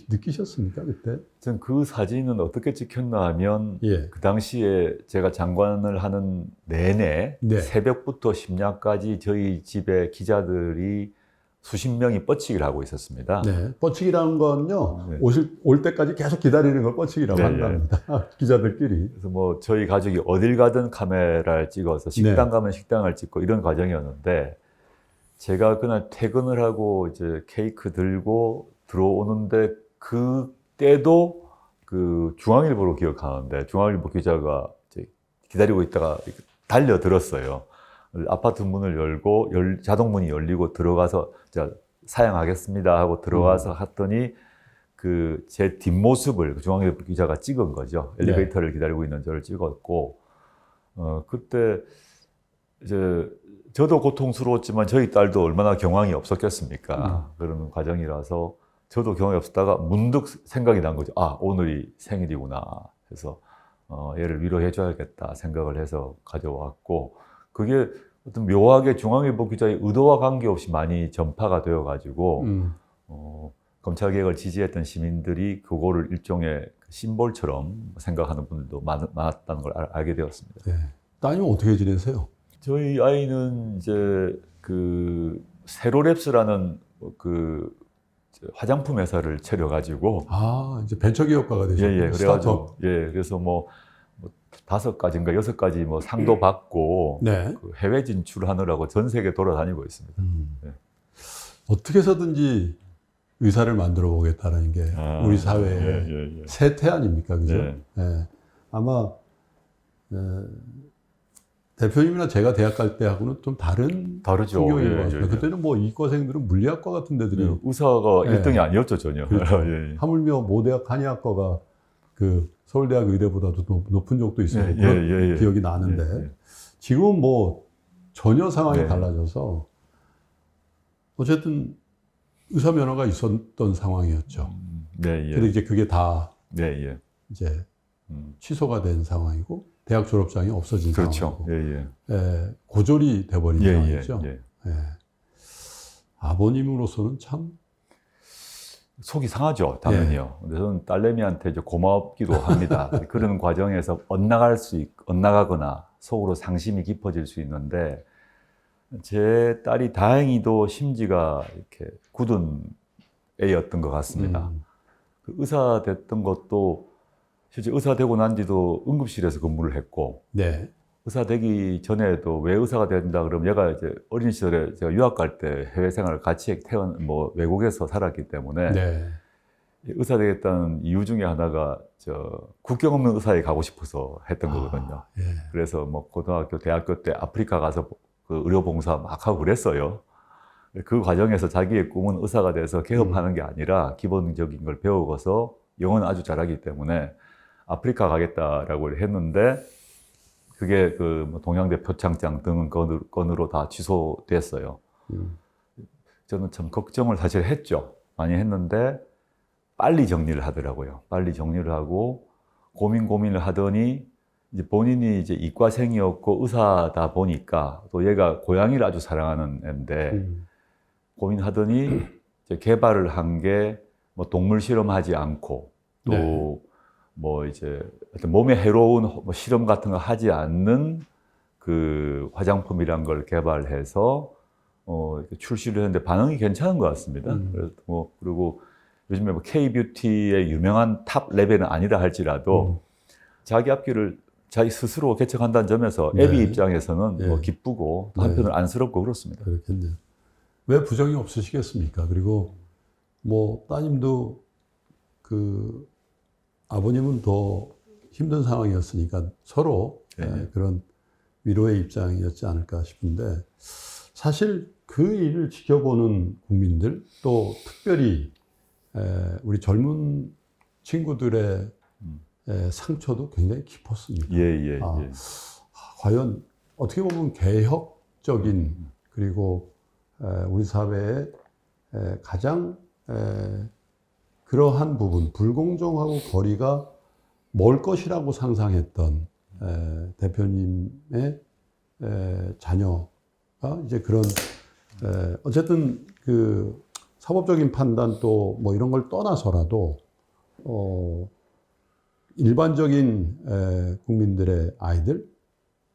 느끼셨습니까 그때? 전 그 사진은 어떻게 찍혔나 하면 그 당시에 제가 장관을 하는 내내 새벽부터 심야까지 저희 집에 기자들이 수십 명이 뻗치기를 하고 있었습니다. 네, 뻗치기라는 건요 올 때까지 계속 기다리는 걸 뻗치기라고 한답니다. 기자들끼리. 그래서 뭐 저희 가족이 어딜 가든 카메라를 찍어서 식당 가면 식당을 찍고 이런 과정이었는데 제가 그날 퇴근을 하고 이제 케이크 들고 들어오는데 그때도 그 중앙일보로 기억하는데 중앙일보 기자가 이제 기다리고 있다가 달려들었어요. 아파트 문을 열고 자동문이 열리고 들어가서 제가 사양하겠습니다 하고 들어가서 했더니 그 제 뒷모습을 중앙일보 기자가 찍은 거죠. 엘리베이터를 기다리고 있는 저를 찍었고 그때 이제 저도 고통스러웠지만 저희 딸도 얼마나 경황이 없었겠습니까? 그런 과정이라서 저도 경황이 없었다가 문득 생각이 난 거죠. 오늘이 생일이구나 해서 얘를 위로해 줘야겠다 생각을 해서 가져왔고 그게 어떤 묘하게 중앙일보 기자의 의도와 관계없이 많이 전파가 되어가지고 검찰개혁을 지지했던 시민들이 그거를 일종의 심볼처럼 생각하는 분들도 많았다는 걸 알게 되었습니다. 네. 따님은 어떻게 지내세요? 저희 아이는 이제 그 세로랩스라는 그 화장품 회사를 차려가지고 이제 벤처기업가가 되셨군요. 그래가지고 그래서 뭐 5가지인가 6가지 뭐 상도 받고 그 해외 진출하느라고 전 세계 돌아다니고 있습니다. 어떻게 해서든지 의사를 만들어 보겠다는 게 우리 사회의 세태 아닙니까, 그죠? 아마 대표님이나 제가 대학 갈 때하고는 좀 다르죠. 풍경인 것 같습니다. 그때는 뭐 이과생들은 물리학과 같은 데들이 의사가 1등이 아니었죠 전혀. 그렇죠. 하물며 모대학 한의학과가 그 서울대학 의대보다도 높은 적도 있어요. 그런 기억이 나는데 지금은 뭐 전혀 상황이 달라져서 어쨌든 의사 면허가 있었던 상황이었죠. 근데 이제 그게 다 이제 취소가 된 상황이고 대학 졸업장이 없어진 상황이고 고졸이 돼버린 상황이죠. 아버님으로서는 참 속이 상하죠, 당연히요. 근데 저는 딸내미한테 이제 고맙기도 합니다. 그런 과정에서 엇나가거나 속으로 상심이 깊어질 수 있는데 제 딸이 다행히도 심지가 이렇게 굳은 애였던 것 같습니다. 그 의사 됐던 것도 실제 의사 되고 난 뒤도 응급실에서 근무를 했고 의사 되기 전에도 왜 의사가 된다 그러면 얘가 이제 어린 시절에 제가 유학 갈 때 해외 생활을 같이 외국에서 살았기 때문에 의사 되겠다는 이유 중에 하나가 국경 없는 의사에 가고 싶어서 했던 거거든요. 그래서 뭐 고등학교, 대학교 때 아프리카 가서 그 의료봉사 막 하고 그랬어요. 그 과정에서 자기의 꿈은 의사가 돼서 개업하는 게 아니라 기본적인 걸 배우고서 영어는 아주 잘하기 때문에 아프리카 가겠다라고 했는데 그게 그 동양대 표창장 등 건으로 다 취소됐어요. 저는 참 걱정을 사실 했죠. 많이 했는데 빨리 정리를 하더라고요. 빨리 정리를 하고 고민을 하더니 이제 본인이 이제 이과생이었고 의사다 보니까 또 얘가 고양이를 아주 사랑하는 애인데 고민하더니 이제 개발을 한 게 뭐 동물 실험하지 않고 또 네. 뭐 이제 하여튼 몸에 해로운 뭐 실험 같은 거 하지 않는 그 화장품이란 걸 개발해서 이렇게 출시를 했는데 반응이 괜찮은 것 같습니다. 그래서 뭐 그리고 요즘에 뭐 K-뷰티의 유명한 탑 레벨은 아니라 할지라도 자기 앞길을 자기 스스로 개척한다는 점에서 네. 애비 입장에서는 네. 뭐 기쁘고 또 네. 한편으로 안쓰럽고 그렇습니다. 그렇겠네요. 왜 부정이 없으시겠습니까? 그리고 뭐 따님도 그 아버님은 더 힘든 상황이었으니까 서로 네. 그런 위로의 입장이었지 않을까 싶은데 사실 그 일을 지켜보는 국민들 또 특별히 우리 젊은 친구들의 상처도 굉장히 깊었습니다. 예. 과연 어떻게 보면 개혁적인 그리고 우리 사회의 가장 그러한 부분, 불공정하고 거리가 멀 것이라고 상상했던 대표님의 자녀가 이제 그런 어쨌든 그 사법적인 판단 또 뭐 이런 걸 떠나서라도 일반적인 국민들의 아이들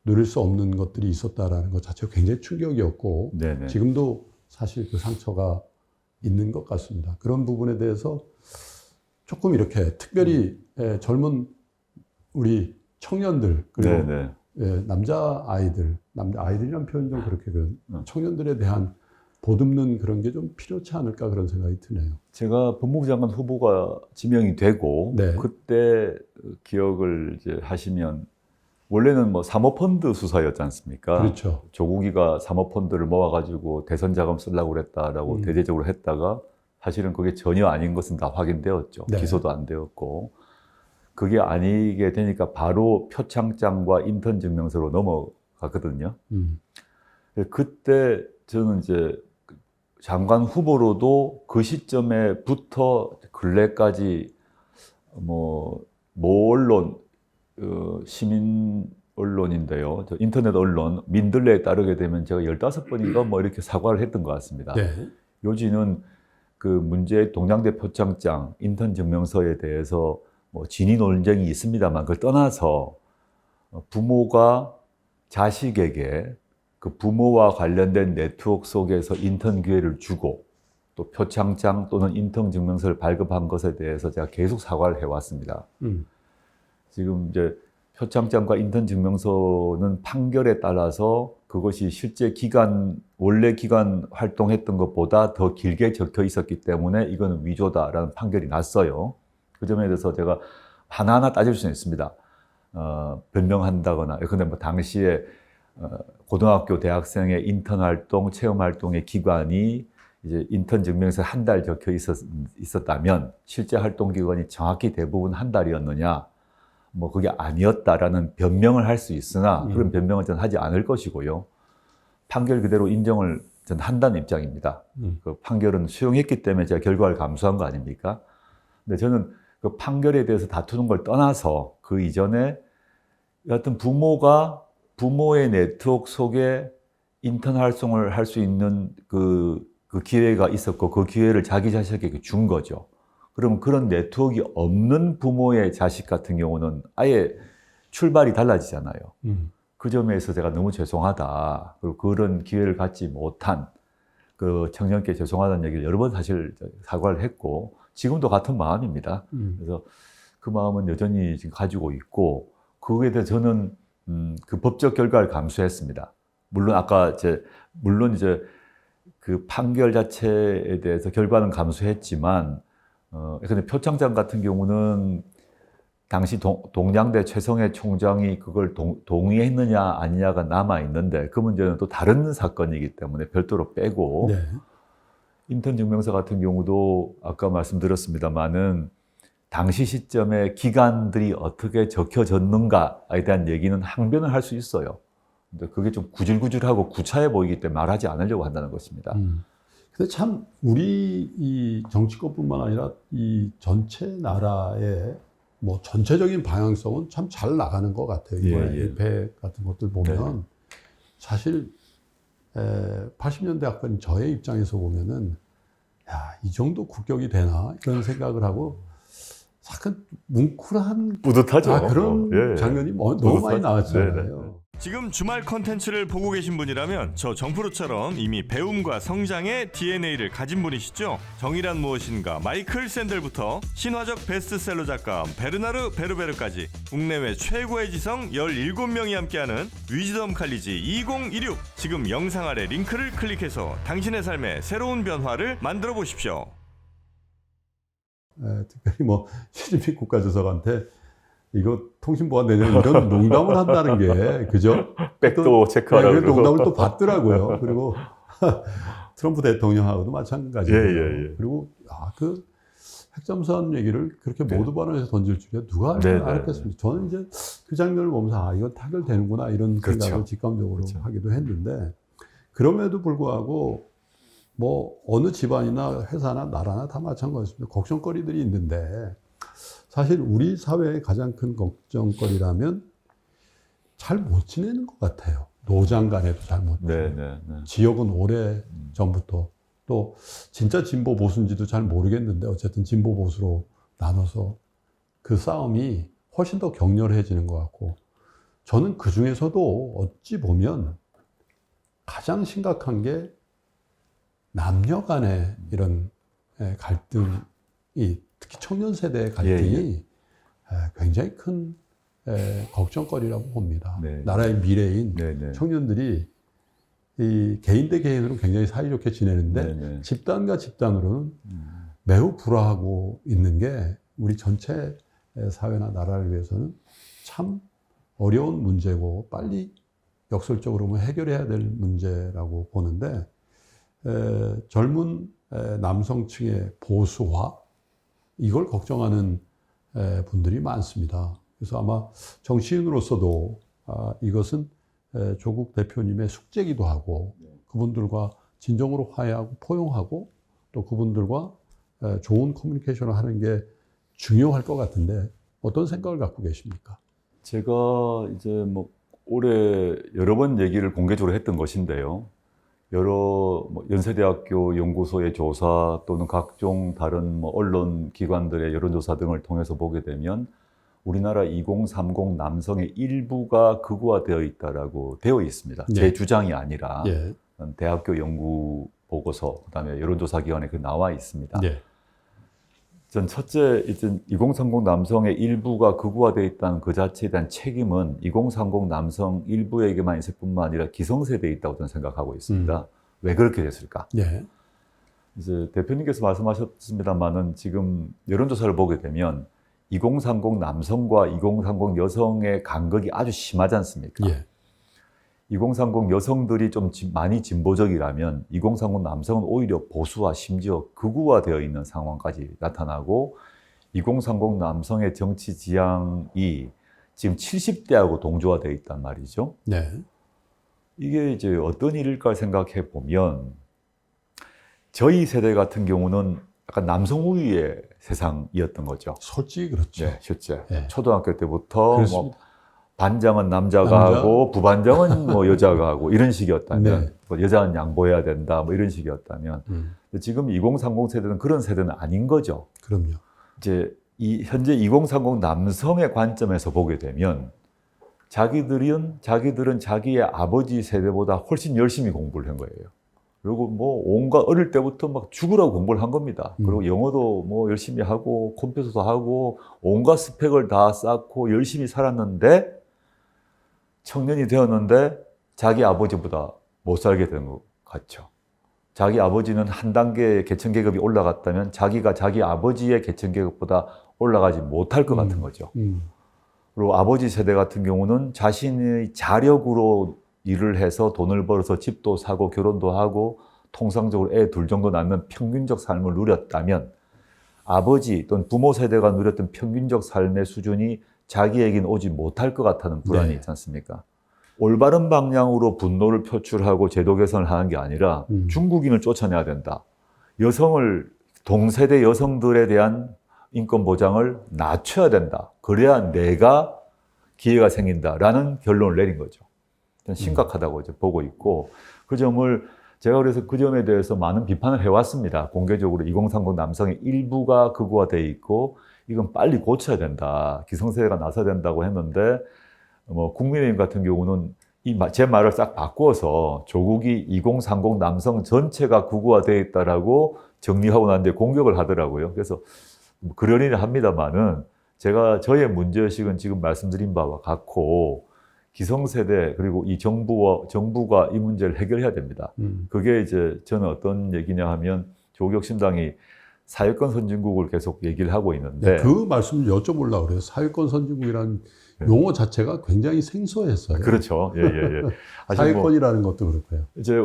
누릴 수 없는 것들이 있었다라는 것 자체가 굉장히 충격이었고 네네. 지금도 사실 그 상처가 있는 것 같습니다. 그런 부분에 대해서 조금 이렇게 특별히 젊은 우리 청년들 그리고 네네. 남자 아이들이란 표현 좀 그렇게 청년들에 대한 보듬는 그런 게 좀 필요치 않을까 그런 생각이 드네요. 제가 법무부 장관 후보가 지명이 되고 네. 그때 기억을 이제 하시면 원래는 뭐 사모펀드 수사였지 않습니까? 그렇죠. 조국이가 사모펀드를 모아가지고 대선 자금 쓰려고 그랬다라고 대대적으로 했다가 사실은 그게 전혀 아닌 것은 다 확인되었죠. 네. 기소도 안 되었고 그게 아니게 되니까 바로 표창장과 인턴 증명서로 넘어갔거든요. 그때 저는 이제 장관 후보로도 그 시점에부터 근래까지 모 언론, 시민 언론인데요. 인터넷 언론, 민들레에 따르게 되면 제가 15번인가 뭐 이렇게 사과를 했던 것 같습니다. 네. 요지는 그 문제의 동양대 표창장, 인턴 증명서에 대해서 뭐 진위 논쟁이 있습니다만 그걸 떠나서 부모가 자식에게 그 부모와 관련된 네트워크 속에서 인턴 기회를 주고 또 표창장 또는 인턴 증명서를 발급한 것에 대해서 제가 계속 사과를 해왔습니다. 지금 이제 표창장과 인턴 증명서는 판결에 따라서 그것이 실제 기간, 원래 기간 활동했던 것보다 더 길게 적혀 있었기 때문에 이거는 위조다라는 판결이 났어요. 그 점에 대해서 제가 하나하나 따질 수는 있습니다. 변명한다거나. 근데 뭐 당시에 고등학교 대학생의 인턴 활동, 체험 활동의 기간이 이제 인턴 증명서 한 달 적혀 있었다면 실제 활동 기간이 정확히 대부분 한 달이었느냐? 뭐 그게 아니었다라는 변명을 할 수 있으나 그런 변명은 저는 하지 않을 것이고요. 판결 그대로 인정을 저는 한다는 입장입니다. 그 판결은 수용했기 때문에 제가 결과를 감수한 거 아닙니까? 근데 저는 그 판결에 대해서 다투는 걸 떠나서 그 이전에 여하튼 부모가 부모의 네트워크 속에 인턴 활동을 할 수 있는 그 기회가 있었고 그 기회를 자기 자식에게 준 거죠. 그러면 그런 네트워크가 없는 부모의 자식 같은 경우는 아예 출발이 달라지잖아요. 그 점에서 제가 너무 죄송하다. 그리고 그런 기회를 갖지 못한 그 청년께 죄송하다는 얘기를 여러 번 사실 사과를 했고 지금도 같은 마음입니다. 그래서 그 마음은 여전히 지금 가지고 있고 그거에 대해서 저는 그 법적 결과를 감수했습니다. 물론 아까 물론 이제 그 판결 자체에 대해서 결과는 감수했지만 근데 표창장 같은 경우는 당시 동양대 최성해 총장이 그걸 동의했느냐 아니냐가 남아 있는데 그 문제는 또 다른 사건이기 때문에 별도로 빼고 네. 인턴 증명서 같은 경우도 아까 말씀드렸습니다만은 당시 시점에 기간들이 어떻게 적혀졌는가에 대한 얘기는 항변을 할 수 있어요. 근데 그게 좀 구질구질하고 구차해 보이기 때문에 말하지 않으려고 한다는 것입니다. 근데 참 우리 이 정치권뿐만 아니라 이 전체 나라의 뭐 전체적인 방향성은 참 잘 나가는 것 같아요. 이번에 일패 같은 것들 보면 사실 80년대 학번 저의 입장에서 보면은 야, 이 정도 국격이 되나 이런 생각을 하고 약간 뭉클한 뿌듯하죠. 그런 장면이 너무 많이 나왔잖아요. 네네. 지금 주말 컨텐츠를 보고 계신 분이라면 저 정프로처럼 이미 배움과 성장의 DNA를 가진 분이시죠. 정의란 무엇인가 마이클 샌델부터 신화적 베스트셀러 작가 베르나르 베르베르까지 국내외 최고의 지성 17명이 함께하는 위즈덤 칼리지 2016. 지금 영상 아래 링크를 클릭해서 당신의 삶에 새로운 변화를 만들어 보십시오. 특별히 뭐 시진핑 국가주석한테 이거 통신보안 되냐 이런 농담을 한다는 게 그죠? 백도 체크하라고 그 농담을 또 받더라고요. 그리고 트럼프 대통령하고도 마찬가지예요. 그리고 그 핵잠수함 얘기를 그렇게 모두 발언해서 던질 줄이야 누가 알았겠습니까? 저는 이제 그 장면을 보면서 이건 타결되는구나 이런 생각을 직감적으로 하기도 했는데 그럼에도 불구하고 뭐 어느 집안이나 회사나 나라나 다 마찬가지입니다. 걱정거리들이 있는데 사실 우리 사회의 가장 큰 걱정거리라면 잘 못 지내는 것 같아요. 노장 간에도 잘 못 지내고 지역은 오래 전부터 또 진짜 진보 보수인지도 잘 모르겠는데 어쨌든 진보 보수로 나눠서 그 싸움이 훨씬 더 격렬해지는 것 같고 저는 그 중에서도 어찌 보면 가장 심각한 게 남녀 간의 이런 갈등이 특히 청년 세대의 갈등이 굉장히 큰 걱정거리라고 봅니다. 나라의 미래인 청년들이 이 개인 대 개인으로 굉장히 사이좋게 지내는데 집단과 집단으로는 매우 불화하고 있는 게 우리 전체 사회나 나라를 위해서는 참 어려운 문제고 빨리 역설적으로 해결해야 될 문제라고 보는데 젊은 남성층의 보수화 이걸 걱정하는 분들이 많습니다. 그래서 아마 정치인으로서도 이것은 조국 대표님의 숙제기도 하고 그분들과 진정으로 화해하고 포용하고 또 그분들과 좋은 커뮤니케이션을 하는 게 중요할 것 같은데 어떤 생각을 갖고 계십니까? 제가 이제 뭐 올해 여러 번 얘기를 공개적으로 했던 것인데요. 여러 연세대학교 연구소의 조사 또는 각종 다른 언론 기관들의 여론조사 등을 통해서 보게 되면 우리나라 2030 남성의 일부가 극우화되어 있다라고 되어 있습니다. 제 주장이 아니라 대학교 연구 보고서 그다음에 여론조사 기관에 나와 있습니다. 전 첫째, 2030 남성의 일부가 극우화되어 있다는 그 자체에 대한 책임은 2030 남성 일부에게만 있을 뿐만 아니라 기성세대에 있다고 저는 생각하고 있습니다. 왜 그렇게 됐을까? 이제 대표님께서 말씀하셨습니다만은 지금 여론조사를 보게 되면 2030 남성과 2030 여성의 간극이 아주 심하지 않습니까? 2030 여성들이 좀 많이 진보적이라면 2030 남성은 오히려 보수화 심지어 극우화되어 있는 상황까지 나타나고 2030 남성의 정치 지향이 지금 70대하고 동조화되어 있단 말이죠. 이게 이제 어떤 일일까 생각해 보면 저희 세대 같은 경우는 약간 남성 우위의 세상이었던 거죠. 솔직히 그렇죠. 실제 초등학교 때부터 뭐 반장은 남자가 하고 부반장은 뭐 여자가 하고 이런 식이었다면 뭐 여자는 양보해야 된다 뭐 이런 식이었다면 지금 2030 세대는 그런 세대는 아닌 거죠. 그럼요. 이제 현재 2030 남성의 관점에서 보게 되면 자기들은 자기의 아버지 세대보다 훨씬 열심히 공부를 한 거예요. 그리고 뭐 온갖 어릴 때부터 막 죽으라고 공부를 한 겁니다. 그리고 영어도 뭐 열심히 하고 컴퓨터도 하고 온갖 스펙을 다 쌓고 열심히 살았는데 청년이 되었는데 자기 아버지보다 못 살게 된 것 같죠. 자기 아버지는 한 단계 계층 계급이 올라갔다면 자기가 자기 아버지의 계층 계급보다 올라가지 못할 것 같은 거죠. 그리고 아버지 세대 같은 경우는 자신의 자력으로 일을 해서 돈을 벌어서 집도 사고 결혼도 하고 통상적으로 애 둘 정도 낳는 평균적 삶을 누렸다면 아버지 또는 부모 세대가 누렸던 평균적 삶의 수준이 자기에게는 오지 못할 것 같다는 불안이 네. 있지 않습니까? 올바른 방향으로 분노를 표출하고 제도 개선을 하는 게 아니라 중국인을 쫓아내야 된다. 여성을, 동세대 여성들에 대한 인권 보장을 낮춰야 된다. 그래야 내가 기회가 생긴다라는 결론을 내린 거죠. 심각하다고 이제 보고 있고, 그 점을 제가 그래서 그 점에 대해서 많은 비판을 해왔습니다. 공개적으로 2030 남성의 일부가 극우화되어 있고 이건 빨리 고쳐야 된다. 기성세대가 나서야 된다고 했는데 뭐 국민의힘 같은 경우는 제 말을 싹 바꾸어서 조국이 2030 남성 전체가 극우화되어 있다라고 정리하고 난데 공격을 하더라고요. 그래서 그러려니 합니다만은 저의 문제의식은 지금 말씀드린 바와 같고 기성세대 그리고 이 정부가 이 문제를 해결해야 됩니다. 그게 이제 저는 어떤 얘기냐 하면 조국혁신당이 사회권 선진국을 계속 얘기를 하고 있는데 네, 그 말씀 여쭤보려고 그래요. 사회권 선진국이라는 용어 자체가 굉장히 생소했어요. 그렇죠. 예. 사회권이라는 것도 그렇고요. 이제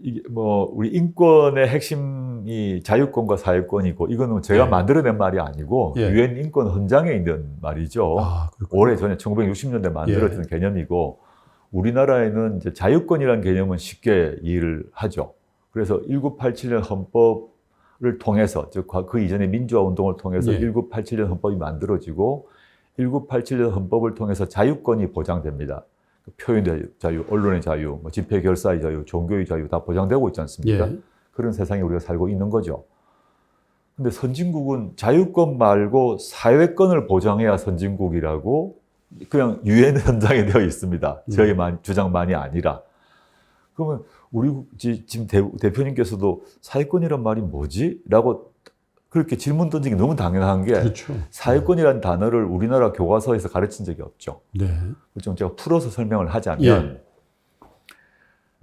이게 우리 인권의 핵심이 자유권과 사회권이고 이거는 제가 만들어낸 말이 아니고 유엔 인권 헌장에 있는 말이죠. 오래전에 1960년대 만들어진 개념이고 우리나라에는 이제 자유권이라는 개념은 쉽게 이해를 하죠. 그래서 1987년 헌법을 통해서 즉 그 이전의 민주화 운동을 통해서 1987년 헌법이 만들어지고 1987년 헌법을 통해서 자유권이 보장됩니다. 표현의 자유, 언론의 자유, 집회 결사의 자유, 종교의 자유 다 보장되고 있지 않습니까? 그런 세상에 우리가 살고 있는 거죠. 근데 선진국은 자유권 말고 사회권을 보장해야 선진국이라고 그냥 유엔 헌장에 되어 있습니다. 저희 주장만이 아니라. 그러면 우리 지금 대표님께서도 사회권이란 말이 뭐지? 라고 그렇게 질문 던지기 너무 당연한 게 사회권이라는 단어를 우리나라 교과서에서 가르친 적이 없죠. 좀 제가 풀어서 설명을 하자면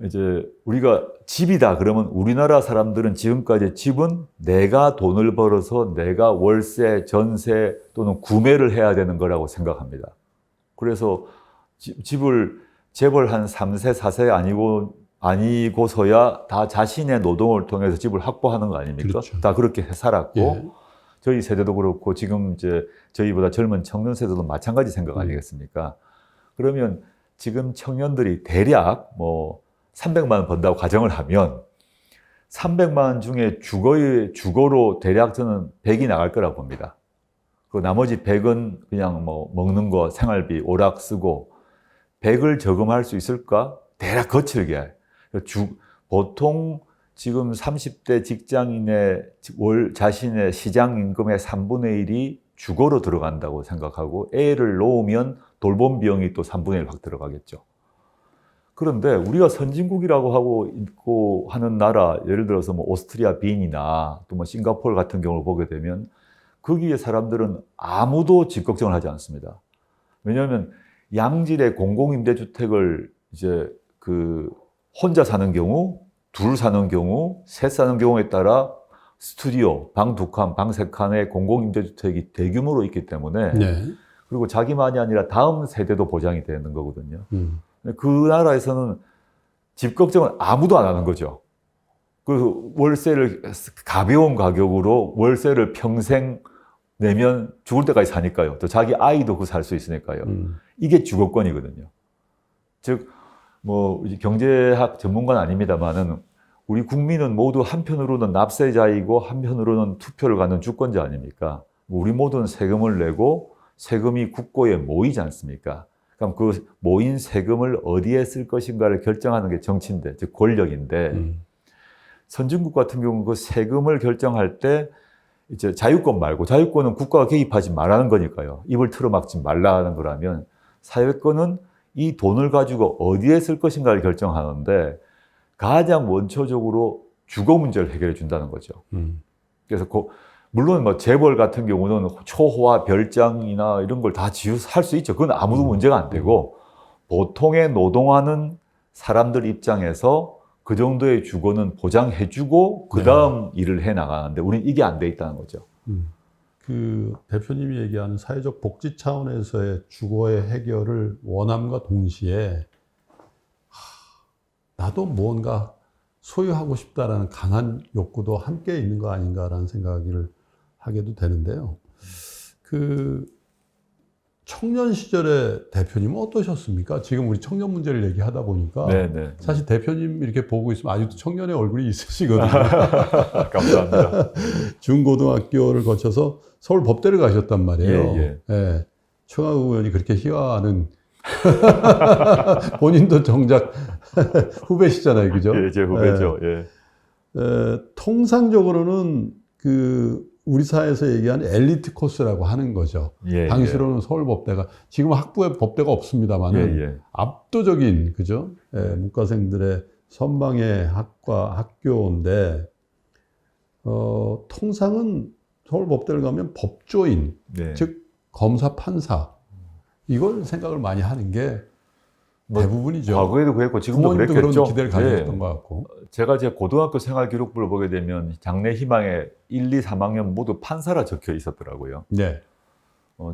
이제 우리가 집이다 그러면 우리나라 사람들은 지금까지 집은 내가 돈을 벌어서 내가 월세, 전세 또는 구매를 해야 되는 거라고 생각합니다. 그래서 집을 재벌 한 3세, 4세 아니고서야 다 자신의 노동을 통해서 집을 확보하는 거 아닙니까? 다 그렇게 살았고 저희 세대도 그렇고 지금 이제 저희보다 젊은 청년 세대도 마찬가지 생각 아니겠습니까? 그러면 지금 청년들이 대략 300만 원 번다고 가정을 하면 300만 원 중에 주거로 대략 저는 100이 나갈 거라고 봅니다. 그 나머지 100은 그냥 먹는 거 생활비 오락 쓰고 100을 저금할 수 있을까? 대략 거칠게. 보통 지금 30대 직장인의 자신의 시장 임금의 3분의 1이 주거로 들어간다고 생각하고 애를 놓으면 돌봄 비용이 또 3분의 1 확 들어가겠죠. 그런데 우리가 선진국이라고 하고 있고 하는 나라, 예를 들어서 오스트리아 빈이나 또 싱가포르 같은 경우를 보게 되면 거기에 사람들은 아무도 집 걱정을 하지 않습니다. 왜냐하면 양질의 공공임대주택을 이제 혼자 사는 경우, 둘 사는 경우, 셋 사는 경우에 따라 스튜디오, 방 2칸, 방 3칸의 공공임대주택이 대규모로 있기 때문에 그리고 자기만이 아니라 다음 세대도 보장이 되는 거거든요. 그 나라에서는 집 걱정을 아무도 안 하는 거죠. 그 월세를 가벼운 가격으로 월세를 평생 내면 죽을 때까지 사니까요. 또 자기 아이도 살 수 있으니까요. 이게 주거권이거든요. 즉, 경제학 전문가는 아닙니다만은 우리 국민은 모두 한편으로는 납세자이고 한편으로는 투표를 갖는 주권자 아닙니까? 우리 모두는 세금을 내고 세금이 국고에 모이지 않습니까? 그럼 그 모인 세금을 어디에 쓸 것인가를 결정하는 게 정치인데, 즉 권력인데, 선진국 같은 경우는 그 세금을 결정할 때 이제 자유권 말고, 자유권은 국가가 개입하지 말라는 거니까요. 입을 틀어막지 말라는 거라면, 사회권은 이 돈을 가지고 어디에 쓸 것인가를 결정하는데, 가장 원초적으로 주거 문제를 해결해 준다는 거죠. 그래서 물론 재벌 같은 경우는 초호화, 별장이나 이런 걸 다 할 수 있죠. 그건 아무도 문제가 안 되고 보통의 노동하는 사람들 입장에서 그 정도의 주거는 보장해주고 그 다음 일을 해나가는데 우리는 이게 안 돼 있다는 거죠. 그 대표님이 얘기하는 사회적 복지 차원에서의 주거의 해결을 원함과 동시에 나도 무언가 소유하고 싶다라는 강한 욕구도 함께 있는 거 아닌가라는 생각을 하게도 되는데요. 그 청년 시절의 대표님은 어떠셨습니까? 지금 우리 청년 문제를 얘기하다 보니까 네네. 사실 대표님 이렇게 보고 있으면 아직도 청년의 얼굴이 있으시거든요. 감사합니다. 중고등학교를 거쳐서 서울 법대를 가셨단 말이에요. 예, 예. 최강욱 의원이 그렇게 희화하는 본인도 정작 후배시잖아요, 그죠? 예, 제 후배죠. 예. 통상적으로는 그 우리 사회에서 얘기하는 엘리트 코스라고 하는 거죠. 예, 당시로는 서울법대가 지금 학부에 법대가 없습니다만은 예, 예. 압도적인 그죠? 문과생들의 선망의 학교인데 통상은 서울법대를 가면 법조인, 네. 즉 검사, 판사 이걸 생각을 많이 하는 게 대부분이죠. 과거에도 그랬고 지금도 부모님도 그랬겠죠. 그런 기대를 가졌던 예. 것 같고. 제가 제 고등학교 생활 기록부를 보게 되면 장래 희망에 1, 2, 3학년 모두 판사라 적혀 있었더라고요. 네.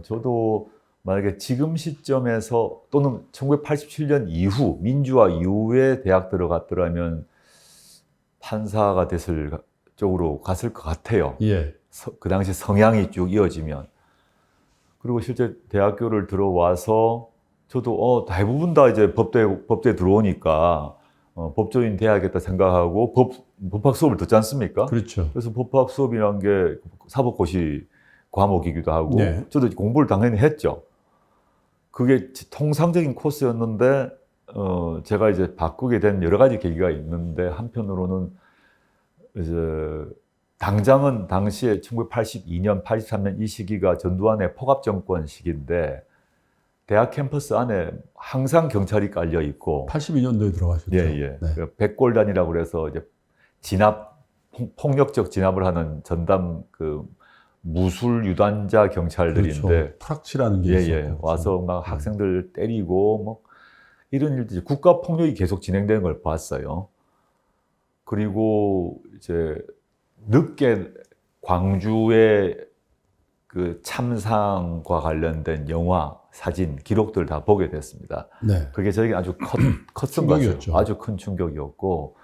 저도 만약에 지금 시점에서 또는 1987년 이후 민주화 이후에 대학 들어갔더라면 판사가 됐을 쪽으로 갔을 것 같아요. 예. 그 당시 성향이 쭉 이어지면. 그리고 실제 대학교를 들어와서 저도 대부분 다 이제 법대에 들어오니까 법조인 돼야겠다 생각하고 법학 수업을 듣지 않습니까? 그렇죠. 그래서 법학 수업이란 게 사법고시 과목이기도 하고 네. 저도 공부를 당연히 했죠. 그게 통상적인 코스였는데 제가 이제 바꾸게 된 여러 가지 계기가 있는데 한편으로는 이제 당장은 당시에 1982년, 83년 이 시기가 전두환의 포갑정권 시기인데 대학 캠퍼스 안에 항상 경찰이 깔려 있고 82년도에 들어가셨죠. 예. 네. 백골단이라고 그래서 이제 폭력적 진압을 하는 전담 그 무술 유단자 경찰들인데 그렇죠. 프락치라는 게 있었고. 와서 막 학생들 때리고 뭐 이런 일들이 국가 폭력이 계속 진행되는 걸 봤어요. 그리고 이제 늦게 광주의 그 참상과 관련된 영화, 사진, 기록들을 다 보게 됐습니다. 네. 그게 저에게 아주 컸던 충격이었죠. 거죠. 아주 큰 충격이었고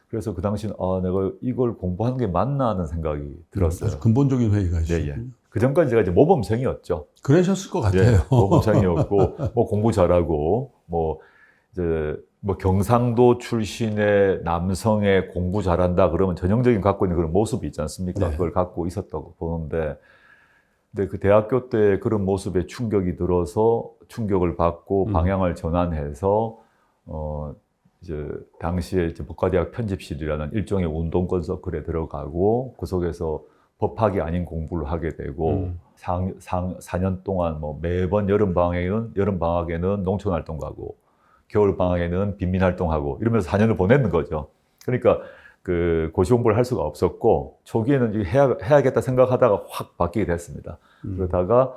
그래서 그 당시는 내가 이걸 공부하는 게 맞나 하는 생각이 들었어요. 아주 근본적인 회의가 있었죠. 예. 그 전까지 제가 이제 모범생이었죠. 그러셨을 것 같아요. 예, 모범생이었고 뭐 공부 잘하고 뭐 이제 뭐 경상도 출신의 남성의 공부 잘한다 그러면 전형적인 갖고 있는 그런 모습이 있지 않습니까? 네. 그걸 갖고 있었다고 보는데 근데 그 대학교 때 그런 모습에 충격이 들어서 충격을 받고 방향을 전환해서 이제 당시에 이제 법과대학 편집실이라는 일종의 운동권 서클에 들어가고 그 속에서 법학이 아닌 공부를 하게 되고 4년 동안 뭐 매번 여름 방학에는 농촌 활동 가고 겨울 방학에는 빈민 활동하고 이러면서 4년을 보내는 거죠. 그러니까 그 고시 공부를 할 수가 없었고 초기에는 해야겠다 생각하다가 확 바뀌게 됐습니다. 그러다가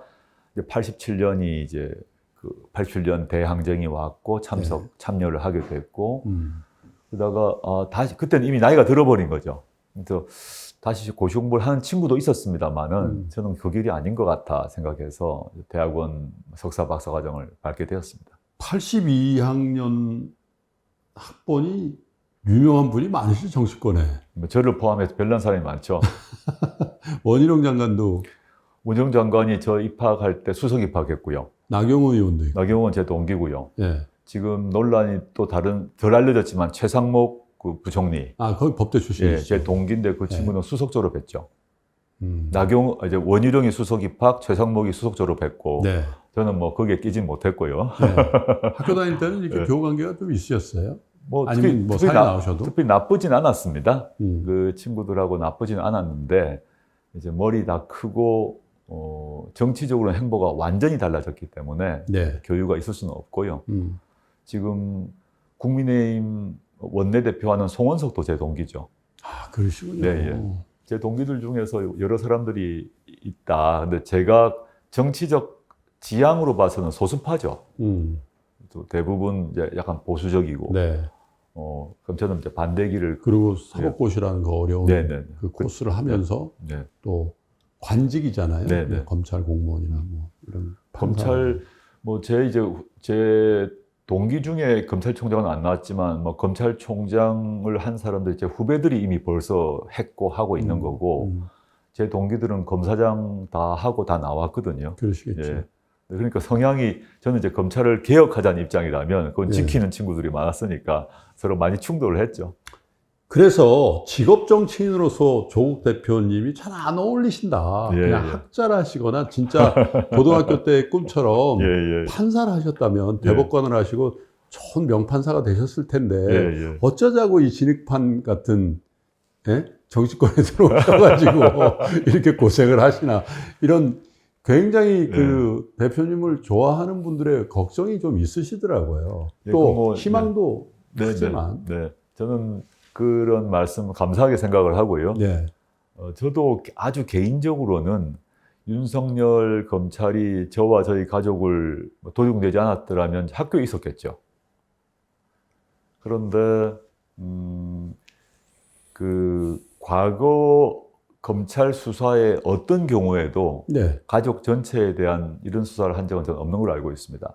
이제 87년이 이제 그 87년 대항쟁이 왔고 참여를 하게 됐고 그러다가 다시 그때는 이미 나이가 들어버린 거죠. 그래서 다시 고시 공부를 하는 친구도 있었습니다만은 저는 그 길이 아닌 것 같아 생각해서 대학원 석사 박사 과정을 밟게 되었습니다. 82학년 학번이 유명한 분이 많으시죠, 정치권에. 저를 포함해서 별난 사람이 많죠. 원희룡 장관도. 원희룡 장관이 저 입학할 때 수석 입학했고요. 나경원 의원도 있고. 나경원 제 동기고요. 예. 지금 논란이 또 덜 알려졌지만 최상목 그 부총리. 거기 법대 출신이시죠. 예, 제 동기인데 그 친구는 수석 졸업했죠. 이제 원희룡이 수석 입학, 최상목이 수석 졸업했고. 네. 저는 뭐 거기에 끼진 못했고요. 네. 학교 다닐 때는 이렇게 교우 관계가 좀 있으셨어요? 뭐 아니면 뭐 사회 나오셔도? 특별히 나쁘진 않았습니다. 그 친구들하고 나쁘진 않았는데 이제 머리 다 크고 정치적으로 행보가 완전히 달라졌기 때문에 네. 교류가 있을 수는 없고요. 지금 국민의힘 원내대표하는 송원석도 제 동기죠. 아, 그러시군요. 네. 제 동기들 중에서 여러 사람들이 있다. 근데 제가 정치적 지향으로 봐서는 소수파죠. 또 대부분 이제 약간 보수적이고. 네. 그럼 저는 이제 반대기를. 그리고 사법고시라는 거 어려운 그 코스를 하면서 또 관직이잖아요. 네네. 검찰 공무원이나 뭐 이런. 검찰, 뭐 제 동기 중에 검찰총장은 안 나왔지만 뭐 검찰총장을 한 사람들 제 후배들이 이미 벌써 했고 하고 있는 거고 제 동기들은 검사장 다 하고 다 나왔거든요. 그러시겠죠. 예. 그러니까 성향이 저는 이제 검찰을 개혁하자는 입장이라면 그건 예. 지키는 친구들이 많았으니까 서로 많이 충돌을 했죠. 그래서 직업 정치인으로서 조국 대표님이 잘 안 어울리신다. 예, 그냥 예. 학자를 하시거나 진짜 고등학교 때 꿈처럼 예, 예. 판사를 하셨다면 예. 대법관을 하시고 좋은 명판사가 되셨을 텐데 예, 예. 어쩌자고 이 진흙판 같은 정치권에 들어오셔가지고 이렇게 고생을 하시나 이런 굉장히 그 대표님을 좋아하는 분들의 걱정이 좀 있으시더라고요. 예, 또 뭐, 희망도 네, 크지만 네. 저는 그런 말씀 감사하게 생각을 하고요. 네. 저도 아주 개인적으로는 윤석열 검찰이 저와 저희 가족을 도둑되지 않았더라면 학교에 있었겠죠. 그런데 그 과거 검찰 수사의 어떤 경우에도 네. 가족 전체에 대한 이런 수사를 한 적은 저는 없는 걸로 알고 있습니다.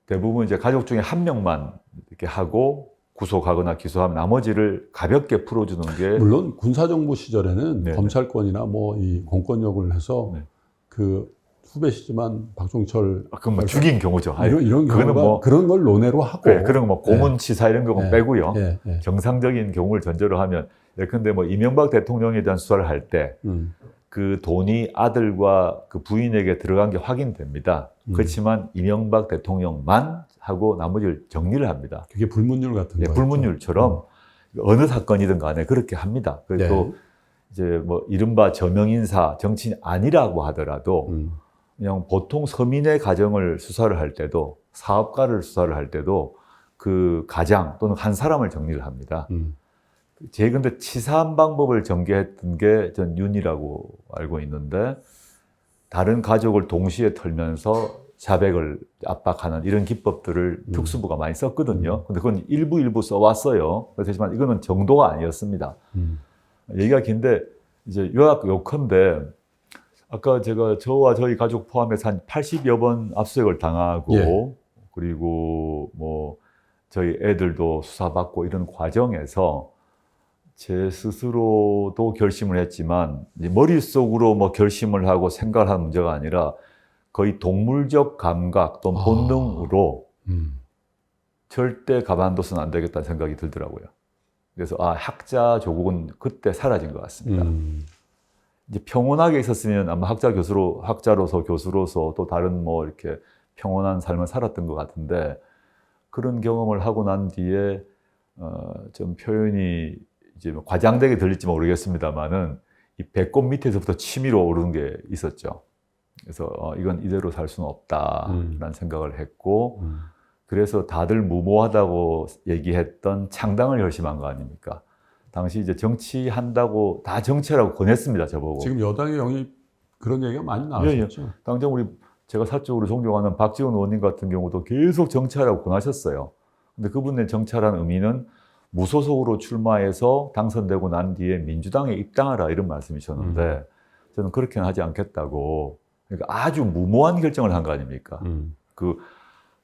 대부분 이제 가족 중에 한 명만 이렇게 하고 구속하거나 기소하면 나머지를 가볍게 풀어주는 게 물론 군사정부 시절에는 네, 검찰권이나 뭐 이 공권력을 해서 네. 그 후배시지만 박종철 그건 뭐 죽인 경우죠. 이런 그거는 경우가 뭐 그런 걸 논외로 하고 그래, 그런 뭐 고문치사 이런 경우는 빼고요. 네, 네. 정상적인 경우를 전제로 하면 예컨대 뭐 이명박 대통령에 대한 수사를 할 때 그 돈이 아들과 그 부인에게 들어간 게 확인됩니다. 그렇지만 이명박 대통령만 하고 나머지를 정리를 합니다. 그게 불문율 같은 예, 거죠. 불문율처럼 어느 사건이든 간에 그렇게 합니다. 그리고 네. 또 이제 뭐 이른바 저명인사 정치인 아니라고 하더라도 그냥 보통 서민의 가정을 수사를 할 때도 사업가를 수사를 할 때도 그 가장 또는 한 사람을 정리를 합니다. 제 근데 치사한 방법을 전개했던 게 전 윤이라고 알고 있는데 다른 가족을 동시에 털면서 자백을 압박하는 이런 기법들을 특수부가 많이 썼거든요. 근데 그건 일부 써왔어요. 그렇지만 이거는 정도가 아니었습니다. 얘기가 긴데 이제 요컨대 아까 제가 저와 저희 가족 포함해서 한 80여 번 압수수색을 당하고 예. 그리고 뭐 저희 애들도 수사받고 이런 과정에서 제 스스로도 결심을 했지만 이제 머릿속으로 뭐 결심을 하고 생각을 하는 문제가 아니라 거의 동물적 감각 또는 본능으로 절대 가만둬서는 안 되겠다는 생각이 들더라고요. 그래서 학자 조국은 그때 사라진 것 같습니다. 이제 평온하게 있었으면 아마 학자로서 교수로서 또 다른 뭐 이렇게 평온한 삶을 살았던 것 같은데 그런 경험을 하고 난 뒤에 좀 표현이 이제 뭐 과장되게 들릴지 모르겠습니다만은 이 배꼽 밑에서부터 치밀어 오르는 게 있었죠. 그래서 이건 이대로 살 수는 없다라는 생각을 했고 그래서 다들 무모하다고 얘기했던 창당을 결심한 거 아닙니까? 당시 이제 정치한다고 다 정치라고 권했습니다, 저보고. 지금 여당의 영입 그런 얘기가 많이 나왔었죠. 예. 당장 제가 사적으로 존경하는 박지원 의원님 같은 경우도 계속 정치하라고 권하셨어요. 근데 그분의 정치하라는 의미는 무소속으로 출마해서 당선되고 난 뒤에 민주당에 입당하라 이런 말씀이셨는데 저는 그렇게는 하지 않겠다고. 그러니까 아주 무모한 결정을 한 거 아닙니까?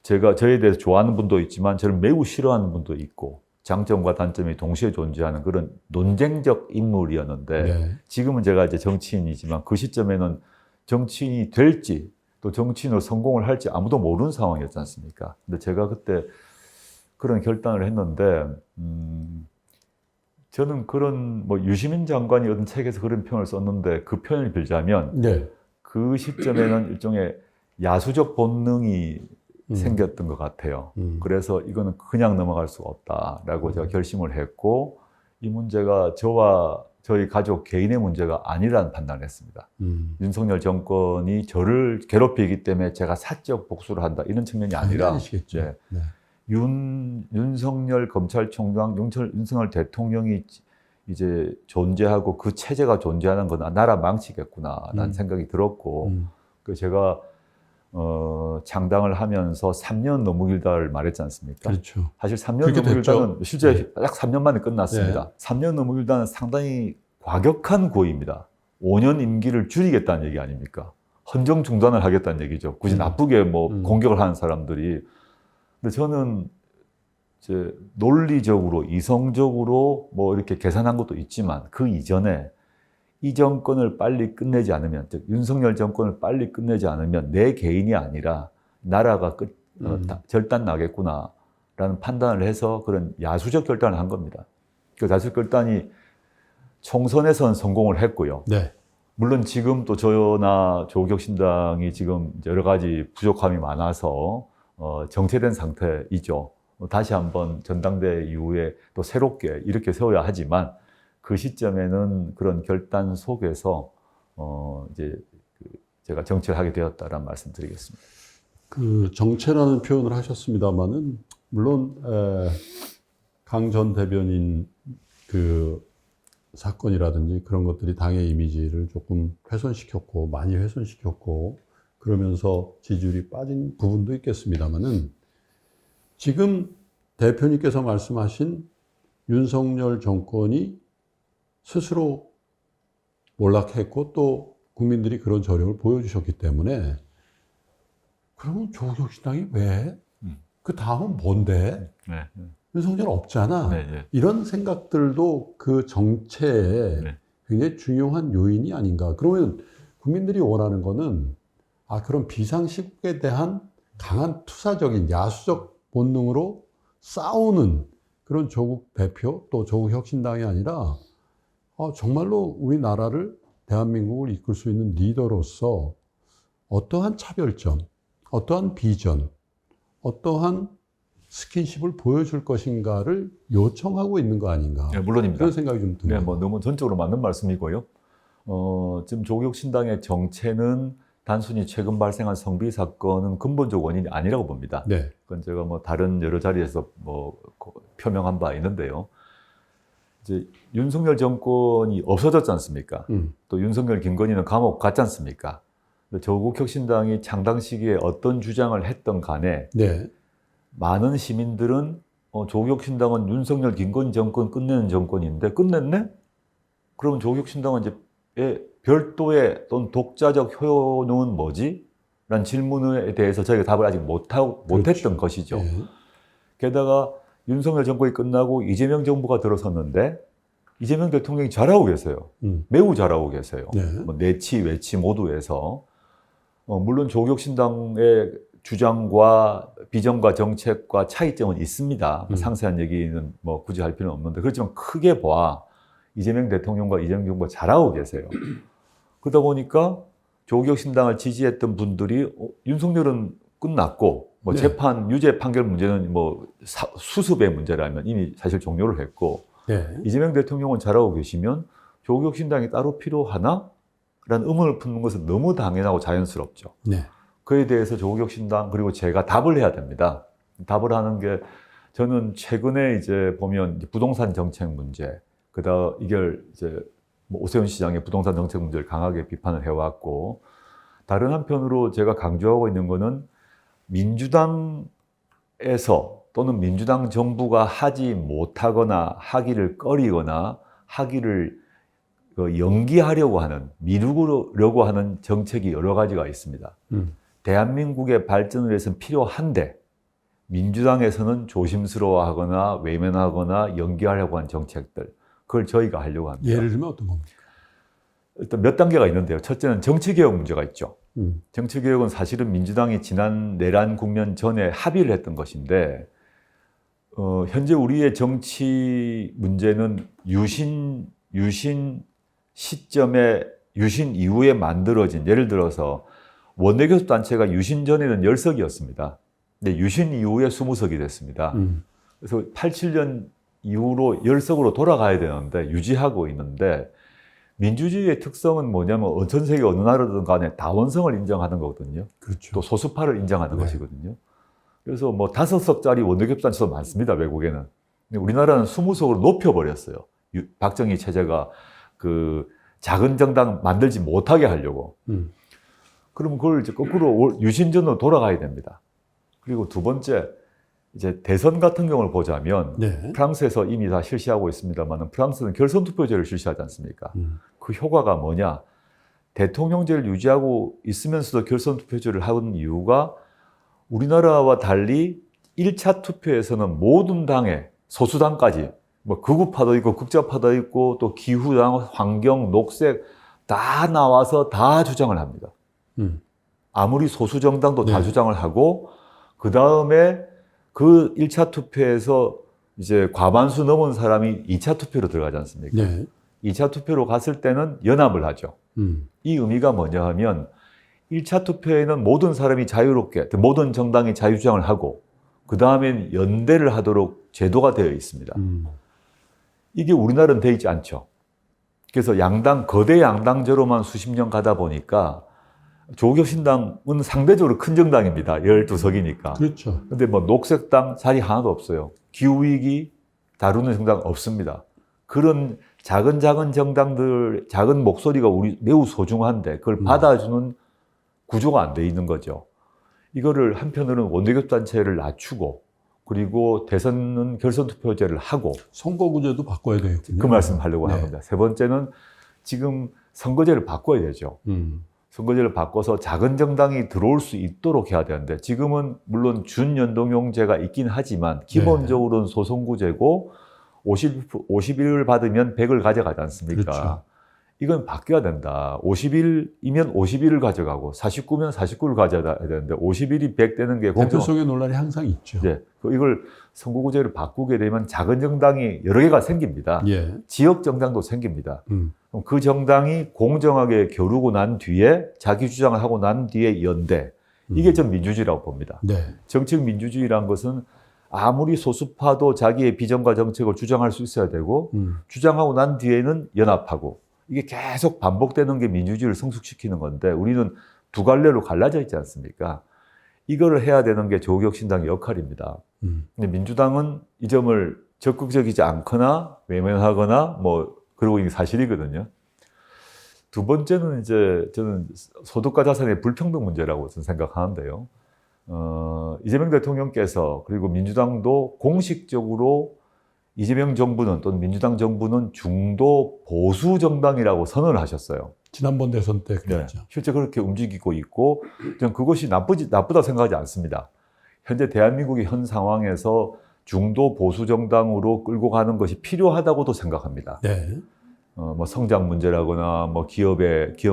제가 저에 대해서 좋아하는 분도 있지만 저를 매우 싫어하는 분도 있고 장점과 단점이 동시에 존재하는 그런 논쟁적 인물이었는데 네. 지금은 제가 이제 정치인이지만 그 시점에는 정치인이 될지 또 정치인으로 성공을 할지 아무도 모르는 상황이었지 않습니까? 근데 제가 그때 그런 결단을 했는데 저는 그런 뭐 유시민 장관이 어떤 책에서 그런 표현을 썼는데 그 표현을 빌자면 네. 그 시점에는 일종의 야수적 본능이 생겼던 것 같아요. 그래서 이거는 그냥 넘어갈 수가 없다라고 제가 결심을 했고 이 문제가 저와 저희 가족 개인의 문제가 아니라는 판단을 했습니다. 윤석열 정권이 저를 괴롭히기 때문에 제가 사적 복수를 한다 이런 측면이 아니라 아니시겠죠. 예, 네. 윤석열 검찰총장, 윤석열 대통령이 이제 존재하고 그 체제가 존재하는 건 나라 망치겠구나라는 생각이 들었고 그 제가 창당을 하면서 3년 너무 길다를 말했지 않습니까? 그렇죠. 사실 3년 그렇게 너무 됐죠. 길다는 실제 딱 3년 만에 끝났습니다. 3년 너무 길다는 상당히 과격한 고의입니다. 5년 임기를 줄이겠다는 얘기 아닙니까? 헌정 중단을 하겠다는 얘기죠. 굳이 나쁘게 뭐 공격을 하는 사람들이. 근데 저는 이제 논리적으로 이성적으로 뭐 이렇게 계산한 것도 있지만 그 이전에 이 정권을 빨리 끝내지 않으면, 즉 윤석열 정권을 빨리 끝내지 않으면 내 개인이 아니라 나라가 절단 나겠구나라는 판단을 해서 그런 야수적 결단을 한 겁니다. 그 야수적 결단이 총선에서는 성공을 했고요. 네. 물론 지금 또 저나 조국혁신당이 지금 여러 가지 부족함이 많아서 정체된 상태이죠. 다시 한번 전당대회 이후에 또 새롭게 이렇게 세워야 하지만 그 시점에는 그런 결단 속에서 이제 제가 정치를 하게 되었다라는 말씀드리겠습니다. 그 정체라는 표현을 하셨습니다만은 물론 강 전 대변인 그 사건이라든지 그런 것들이 당의 이미지를 조금 훼손시켰고 많이 훼손시켰고 그러면서 지지율이 빠진 부분도 있겠습니다만은 지금 대표님께서 말씀하신 윤석열 정권이 스스로 몰락했고 또 국민들이 그런 저력을 보여주셨기 때문에 그러면 조국혁신당이 왜? 그 다음은 뭔데? 네. 윤석열 없잖아. 네, 네. 이런 생각들도 그 정체에 네. 굉장히 중요한 요인이 아닌가. 그러면 국민들이 원하는 거는 그런 비상시국에 대한 강한 투사적인 야수적 본능으로 싸우는 그런 조국 대표 또 조국 혁신당이 아니라 정말로 우리나라를 대한민국을 이끌 수 있는 리더로서 어떠한 차별점, 어떠한 비전, 어떠한 스킨십을 보여줄 것인가를 요청하고 있는 거 아닌가. 네, 물론입니다. 그런 생각이 좀 듭니다. 네, 뭐 너무 전적으로 맞는 말씀이고요. 지금 조국혁신당의 정체는 단순히 최근 발생한 성비 사건은 근본적 원인이 아니라고 봅니다. 네. 그건 제가 뭐 다른 여러 자리에서 뭐 표명한 바 있는데요. 이제 윤석열 정권이 없어졌지 않습니까? 또 윤석열, 김건희는 감옥 갔지 않습니까? 조국혁신당이 창당 시기에 어떤 주장을 했던 간에 네. 많은 시민들은 조국혁신당은 윤석열, 김건희 정권 끝내는 정권인데 끝냈네? 그러면 조국혁신당은 이제 별도의 또는 독자적 효능은 뭐지? 라는 질문에 대해서 저희가 답을 아직 못했던 것이죠. 네. 게다가 윤석열 정권이 끝나고 이재명 정부가 들어섰는데 이재명 대통령이 잘하고 계세요. 매우 잘하고 계세요. 네. 뭐 내치, 외치 모두에서. 물론 조국혁신당의 주장과 비전과 정책과 차이점은 있습니다. 상세한 얘기는 뭐 굳이 할 필요는 없는데 그렇지만 크게 봐 이재명 대통령과 이재명 정부가 잘하고 계세요. 그러다 보니까 조국혁신당을 지지했던 분들이 윤석열은 끝났고 뭐 네. 재판 유죄 판결 문제는 뭐 수습의 문제라면 이미 사실 종료를 했고 네. 이재명 대통령은 잘하고 계시면 조국혁신당이 따로 필요하나? 라는 의문을 품는 것은 너무 당연하고 자연스럽죠. 네. 그에 대해서 조국혁신당 그리고 제가 답을 해야 됩니다. 답을 하는 게 저는 최근에 이제 보면 부동산 정책 문제, 그다음 이걸 이제 뭐 오세훈 시장의 부동산 정책 문제를 강하게 비판을 해왔고 다른 한편으로 제가 강조하고 있는 거는 민주당에서 또는 민주당 정부가 하지 못하거나 하기를 꺼리거나 하기를 연기하려고 하는, 미루려고 하는 정책이 여러 가지가 있습니다. 대한민국의 발전을 위해서는 필요한데 민주당에서는 조심스러워하거나 외면하거나 연기하려고 하는 정책들, 그걸 저희가 하려고 합니다. 예를 들면 어떤 겁니까? 일단 몇 단계가 있는데요. 첫째는 정치개혁 문제가 있죠. 정치개혁은 사실은 민주당이 지난 내란 국면 전에 합의를 했던 것인데 현재 우리의 정치 문제는 유신 시점에 유신 이후에 만들어진, 예를 들어서 원내교섭 단체가 유신 전에는 10석이었습니다. 근데 유신 이후에 20석이 됐습니다. 그래서 87년 이후로 10석으로 돌아가야 되는데 유지하고 있는데 민주주의의 특성은 뭐냐면 전 세계 어느 나라든 간에 다원성을 인정하는 거거든요. 그렇죠. 또 소수파를 인정하는 네. 것이거든요. 그래서 뭐 5석짜리 원내교섭 단체도 많습니다, 외국에는. 근데 우리나라는 20석으로 높여버렸어요. 박정희 체제가 그 작은 정당 만들지 못하게 하려고. 그러면 그걸 이제 거꾸로 유신전으로 돌아가야 됩니다. 그리고 두 번째, 이제 대선 같은 경우를 보자면 네. 프랑스에서 이미 다 실시하고 있습니다만 프랑스는 결선 투표제를 실시하지 않습니까? 그 효과가 뭐냐? 대통령제를 유지하고 있으면서도 결선 투표제를 하는 이유가 우리나라와 달리 1차 투표에서는 모든 당의 소수당까지 뭐 극우파도 있고 극좌파도 있고 또 기후당, 환경, 녹색 다 나와서 다 주장을 합니다. 아무리 소수 정당도 다 네. 주장을 하고 그 다음에 그 1차 투표에서 이제 과반수 넘은 사람이 2차 투표로 들어가지 않습니까? 네. 2차 투표로 갔을 때는 연합을 하죠. 이 의미가 뭐냐 하면 1차 투표에는 모든 사람이 자유롭게, 모든 정당이 자유주장을 하고 그 다음엔 연대를 하도록 제도가 되어 있습니다. 이게 우리나라는 되어 있지 않죠. 그래서 거대 양당제로만 수십 년 가다 보니까 조국혁신당은 상대적으로 큰 정당입니다. 12석이니까. 그렇죠. 근데 뭐 녹색당 자리 하나도 없어요. 기후위기 다루는 정당 없습니다. 그런 작은 정당들, 작은 목소리가 우리 매우 소중한데 그걸 받아주는 구조가 안 돼 있는 거죠. 이거를 한편으로는 원내교섭단체를 낮추고 그리고 대선은 결선투표제를 하고 선거구제도 바꿔야 되겠군요. 그 말씀 하려고 네. 합니다. 세 번째는 지금 선거제를 바꿔야 되죠. 선거제를 바꿔서 작은 정당이 들어올 수 있도록 해야 되는데 지금은 물론 준연동형제가 있긴 하지만 기본적으로는 소선구제고 50일 받으면 100을 가져가지 않습니까? 그렇죠. 이건 바뀌어야 된다. 50일이면 50일을 가져가고 49면 49를 가져야 되는데 50일이 100 되는 게 대표성의 논란이 항상 있죠. 네, 이걸 선거구제를 바꾸게 되면 작은 정당이 여러 개가 생깁니다. 예. 지역 정당도 생깁니다. 그럼 그 정당이 공정하게 겨루고 난 뒤에 자기 주장을 하고 난 뒤에 연대. 이게 전 민주주의라고 봅니다. 네. 정책 민주주의란 것은 아무리 소수파도 자기의 비전과 정책을 주장할 수 있어야 되고 주장하고 난 뒤에는 연합하고 이게 계속 반복되는 게 민주주의를 성숙시키는 건데 우리는 두 갈래로 갈라져 있지 않습니까? 이거를 해야 되는 게 조국혁신당의 역할입니다. 근데 민주당은 이 점을 적극적이지 않거나 외면하거나 뭐 그러고 있는 게 사실이거든요. 두 번째는 이제 저는 소득과 자산의 불평등 문제라고 저는 생각하는데요. 이재명 대통령께서 그리고 민주당도 공식적으로 이재명 정부는 또는 민주당 정부는 중도 보수 정당이라고 선언을 하셨어요. 지난번 대선 때 그랬죠. 네, 실제 그렇게 움직이고 있고 저는 그것이 나쁘다 생각하지 않습니다. 현재 대한민국의 현 상황에서 중도 보수 정당으로 끌고 가는 것이 필요하다고도 생각합니다. 네. 뭐 성장 문제라거나 뭐 기업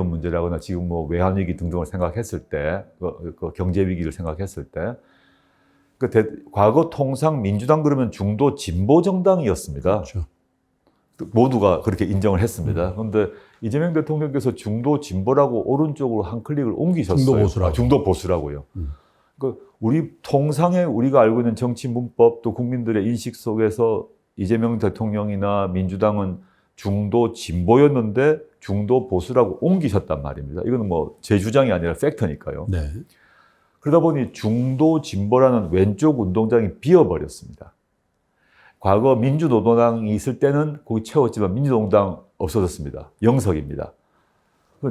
문제라거나 지금 뭐 외환위기 등등을 생각했을 때, 그 경제 위기를 생각했을 때, 과거 통상 민주당 그러면 중도 진보 정당이었습니다. 그렇죠. 모두가 그렇게 인정을 했습니다. 그런데 이재명 대통령께서 중도 진보라고 오른쪽으로 한 클릭을 옮기셨어요. 중도 보수라고. 중도 보수라고요. 그러니까 우리가 알고 있는 정치 문법 또 국민들의 인식 속에서 이재명 대통령이나 민주당은 중도 진보였는데 중도 보수라고 옮기셨단 말입니다. 이거는 뭐 제 주장이 아니라 팩트니까요. 네. 그러다 보니 중도 진보라는 왼쪽 운동장이 비어버렸습니다. 과거 민주노동당이 있을 때는 거기 채웠지만 민주노동당 없어졌습니다. 영석입니다.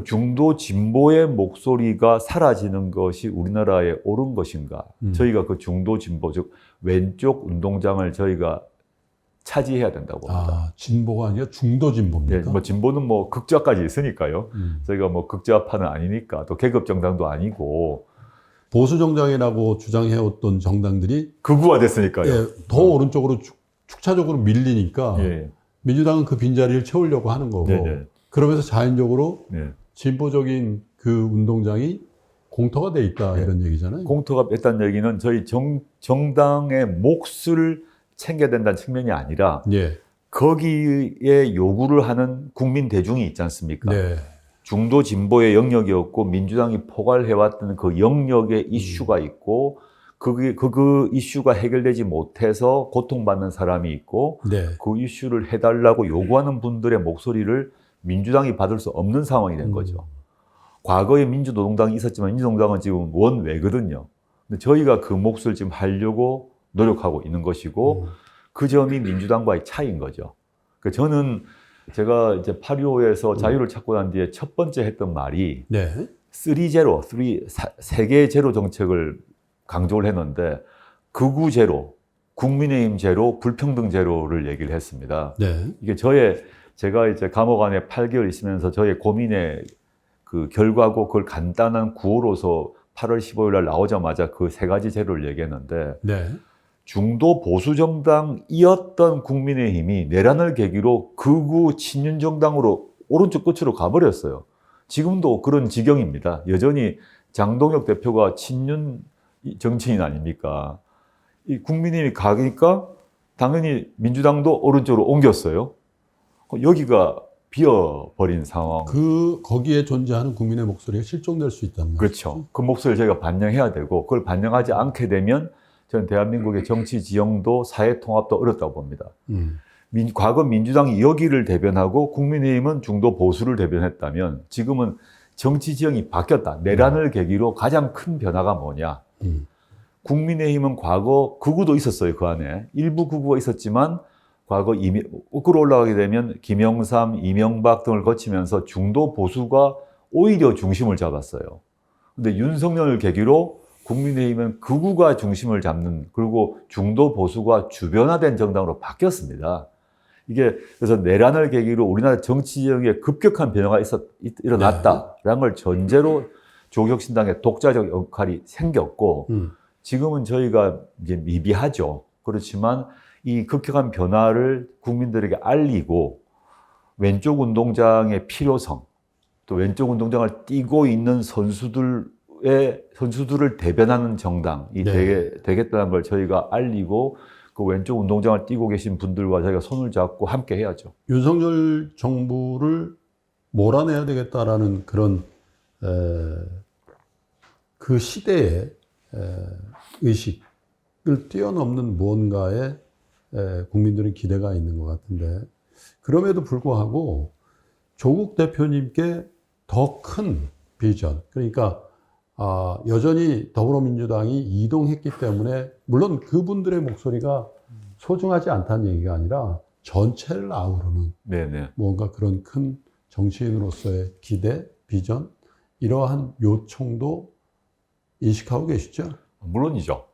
중도 진보의 목소리가 사라지는 것이 우리나라에 옳은 것인가? 저희가 그 중도 진보, 즉 왼쪽 운동장을 저희가 차지해야 된다고 봅니다. 진보가 아니라 중도 진보입니까? 네, 뭐 진보는 뭐 극좌까지 있으니까요. 저희가 뭐 극좌파는 아니니까 또 계급 정당도 아니고 보수 정당이라고 주장해왔던 정당들이 극우화됐으니까요. 예, 더 오른쪽으로 축차적으로 밀리니까 예. 민주당은 그 빈자리를 채우려고 하는 거고 네네. 그러면서 자연적으로 네. 진보적인 그 운동장이 공터가 돼 있다 네. 이런 얘기잖아요. 공터가 뺐다는 얘기는 저희 정당의 몫을 챙겨야 된다는 측면이 아니라 예. 거기에 요구를 하는 국민 대중이 있지 않습니까? 네. 중도 진보의 영역이었고 민주당이 포괄해왔던 그 영역의 이슈가 있고 그 이슈가 해결되지 못해서 고통받는 사람이 있고 네. 그 이슈를 해달라고 요구하는 분들의 목소리를 민주당이 받을 수 없는 상황이 된 거죠. 과거에 민주노동당이 있었지만 민주노동당은 지금 원외거든요. 근데 저희가 그 몫을 지금 하려고 노력하고 있는 것이고 그 점이 민주당과의 차이인 거죠. 그러니까 저는 제가 이제 8.25에서 자유를 찾고 난 뒤에 첫 번째 했던 말이 네. 3개의 제로 정책을 강조를 했는데 극우 제로, 국민의힘 제로, 불평등 제로를 얘기를 했습니다. 네. 이게 제가 이제 감옥 안에 8개월 있으면서 저의 고민의 그 결과고 그걸 간단한 구호로서 8월 15일 날 나오자마자 그 세 가지 제로를 얘기했는데 네. 중도 보수 정당이었던 국민의힘이 내란을 계기로 극우 친윤 정당으로 오른쪽 끝으로 가버렸어요. 지금도 그런 지경입니다. 여전히 장동혁 대표가 친윤 정치인 아닙니까? 이 국민의힘이 가니까 당연히 민주당도 오른쪽으로 옮겼어요. 여기가 비어버린 상황. 거기에 존재하는 국민의 목소리가 실종될 수 있단 말이죠. 그렇죠. 그 목소리를 저희가 반영해야 되고, 그걸 반영하지 않게 되면 저는 대한민국의 정치 지형도 사회 통합도 어렵다고 봅니다. 과거 민주당이 여기를 대변하고 국민의힘은 중도 보수를 대변했다면 지금은 정치 지형이 바뀌었다. 내란을 계기로 가장 큰 변화가 뭐냐. 국민의힘은 과거 극우도 있었어요. 그 안에. 일부 극우가 있었지만 과거 거꾸로 올라가게 되면 김영삼, 이명박 등을 거치면서 중도 보수가 오히려 중심을 잡았어요. 근데 윤석열을 계기로 국민의힘은 극우가 중심을 잡는, 그리고 중도 보수가 주변화된 정당으로 바뀌었습니다. 이게 그래서 내란을 계기로 우리나라 정치 지형에 급격한 변화가 일어났다라는 걸 전제로 조국혁신당의 독자적 역할이 생겼고, 지금은 저희가 이제 미비하죠. 그렇지만 이 급격한 변화를 국민들에게 알리고 왼쪽 운동장의 필요성, 또 왼쪽 운동장을 뛰고 있는 선수들을 대변하는 정당이 되겠다는 걸 저희가 알리고 그 왼쪽 운동장을 뛰고 계신 분들과 저희가 손을 잡고 함께 해야죠. 윤석열 정부를 몰아내야 되겠다라는 그런 그 시대의 의식을 뛰어넘는 무언가에 국민들은 기대가 있는 것 같은데, 그럼에도 불구하고 조국 대표님께 더 큰 비전, 그러니까 여전히 더불어민주당이 이동했기 때문에, 물론 그분들의 목소리가 소중하지 않다는 얘기가 아니라 전체를 아우르는 뭔가 그런 큰 정치인으로서의 기대, 비전, 이러한 요청도 인식하고 계시죠? 물론이죠.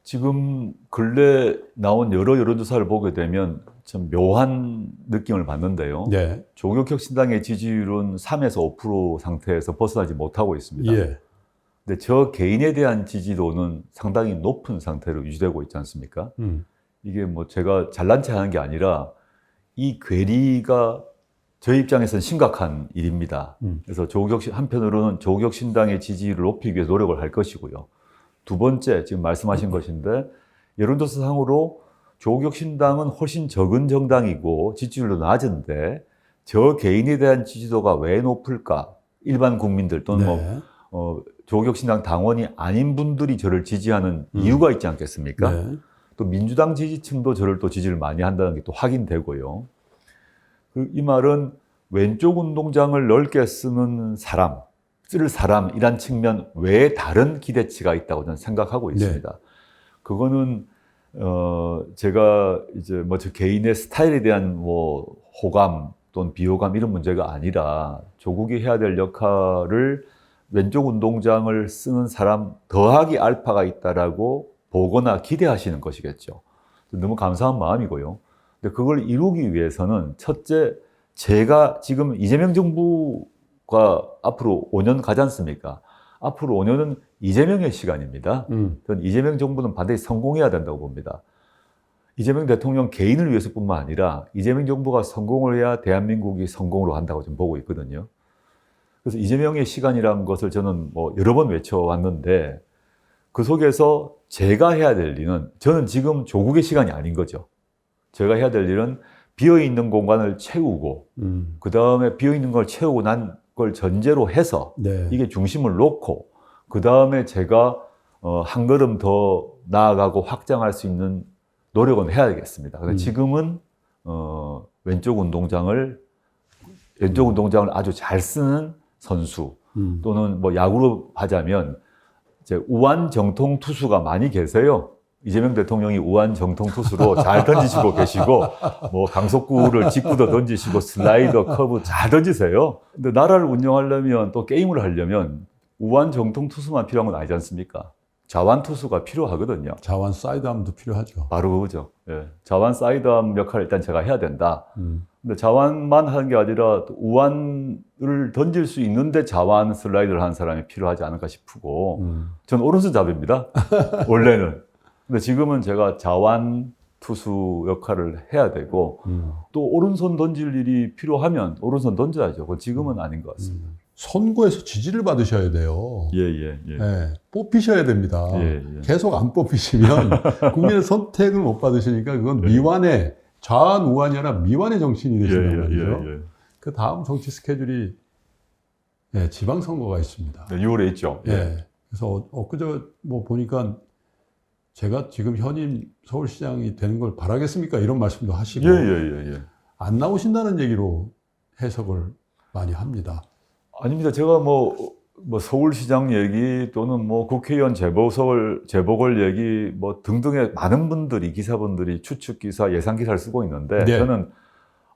지금 근래 나온 여러 여론조사를 보게 되면 참 묘한 느낌을 받는데요. 네. 조국혁신당의 지지율은 3에서 5% 상태에서 벗어나지 못하고 있습니다. 예. 근데 저 개인에 대한 지지도는 상당히 높은 상태로 유지되고 있지 않습니까? 이게 뭐 제가 잘난 체 하는 게 아니라 이 괴리가 저희 입장에서는 심각한 일입니다. 그래서 한편으로는 조국혁신당의 지지율을 높이기 위해 노력을 할 것이고요. 두 번째, 지금 말씀하신 것인데, 여론조사상으로 조국혁신당은 훨씬 적은 정당이고 지지율도 낮은데 저 개인에 대한 지지도가 왜 높을까? 일반 국민들 또는 조국혁신당 당원이 아닌 분들이 저를 지지하는 이유가 있지 않겠습니까? 또 민주당 지지층도 저를 또 지지를 많이 한다는 게 또 확인되고요. 이 말은 왼쪽 운동장을 넓게 쓸 사람이란 측면 외에 다른 기대치가 있다고 저는 생각하고 있습니다. 그거는 제가 이제 뭐 저 개인의 스타일에 대한 뭐 호감 또는 비호감 이런 문제가 아니라 조국이 해야 될 역할을 왼쪽 운동장을 쓰는 사람 더하기 알파가 있다라고 보거나 기대하시는 것이겠죠. 너무 감사한 마음이고요. 근데 그걸 이루기 위해서는 첫째, 제가 지금 이재명 정부가 앞으로 5년 가지 않습니까? 앞으로 5년은 이재명의 시간입니다. 저는 이재명 정부는 반드시 성공해야 된다고 봅니다. 이재명 대통령 개인을 위해서뿐만 아니라 이재명 정부가 성공을 해야 대한민국이 성공으로 한다고 좀 보고 있거든요. 그래서 이재명의 시간이라는 것을 저는 뭐 여러 번 외쳐왔는데, 그 속에서 제가 해야 될 일은, 저는 지금 조국의 시간이 아닌 거죠. 제가 해야 될 일은 비어있는 공간을 채우고, 그 다음에 비어있는 걸 채우고 난 걸 전제로 해서 이게 중심을 놓고, 그 다음에 제가 한 걸음 더 나아가고 확장할 수 있는 노력은 해야겠습니다. 근데 지금은 왼쪽 운동장을 아주 잘 쓰는 선수, 또는 뭐 야구로 하자면 이제 우완 정통 투수가 많이 계세요. 이재명 대통령이 우완 정통 투수로 잘 던지시고 계시고, 뭐 강속구를 직구도 던지시고 슬라이더, 커브 잘 던지세요. 근데 나라를 운영하려면, 또 게임을 하려면 우완 정통 투수만 필요한 건 아니지 않습니까? 자완 투수가 필요하거든요. 자완 사이드암도 필요하죠. 바로 그거죠. 예. 자완 사이드암 역할을 일단 제가 해야 된다. 근데 자완만 하는 게 아니라 우완을 던질 수 있는데 자완 슬라이드를 하는 사람이 필요하지 않을까 싶고, 저는 오른손잡이입니다. 원래는. 근데 지금은 제가 자완 투수 역할을 해야 되고 또 오른손 던질 일이 필요하면 오른손 던져야죠. 그건 지금은 아닌 것 같습니다. 선거에서 지지를 받으셔야 돼요. 예. 네, 뽑히셔야 됩니다. 예. 계속 안 뽑히시면 국민의 선택을 못 받으시니까 그건 미완의 좌완 우완이 아니라 미완의 정치인이 되신단 말이죠. 그 다음 정치 스케줄이 지방선거가 있습니다. 네, 6월에 있죠. 그래서 엊그저 뭐 보니까 제가 지금 현임 서울시장이 되는 걸 바라겠습니까? 이런 말씀도 하시고 안 나오신다는 얘기로 해석을 많이 합니다. 아닙니다. 제가 뭐 서울시장 얘기 또는 뭐 국회의원 재보궐 얘기 뭐 등등의 많은 분들이 기사분들이 추측 기사, 예상 기사를 쓰고 있는데 저는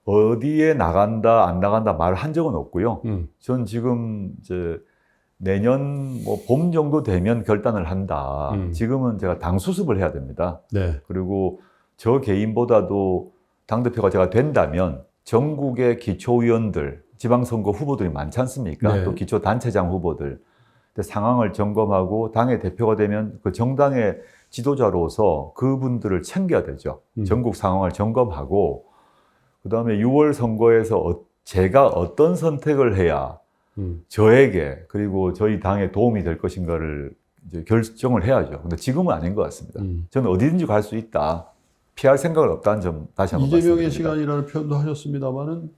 어디에 나간다 안 나간다 말을 한 적은 없고요. 전 지금 이제 내년 뭐 봄 정도 되면 결단을 한다. 지금은 제가 당 수습을 해야 됩니다. 그리고 저 개인보다도 당대표가 제가 된다면 전국의 기초의원들, 지방선거 후보들이 많지 않습니까? 또 기초단체장 후보들. 상황을 점검하고 당의 대표가 되면 그 정당의 지도자로서 그분들을 챙겨야 되죠. 전국 상황을 점검하고 그다음에 6월 선거에서 제가 어떤 선택을 해야 저에게 그리고 저희 당에 도움이 될 것인가를 이제 결정을 해야죠. 근데 지금은 아닌 것 같습니다. 저는 어디든지 갈 수 있다. 피할 생각은 없다는 점 다시 한번 이재명의 말씀드립니다. 시간이라는 표현도 하셨습니다만은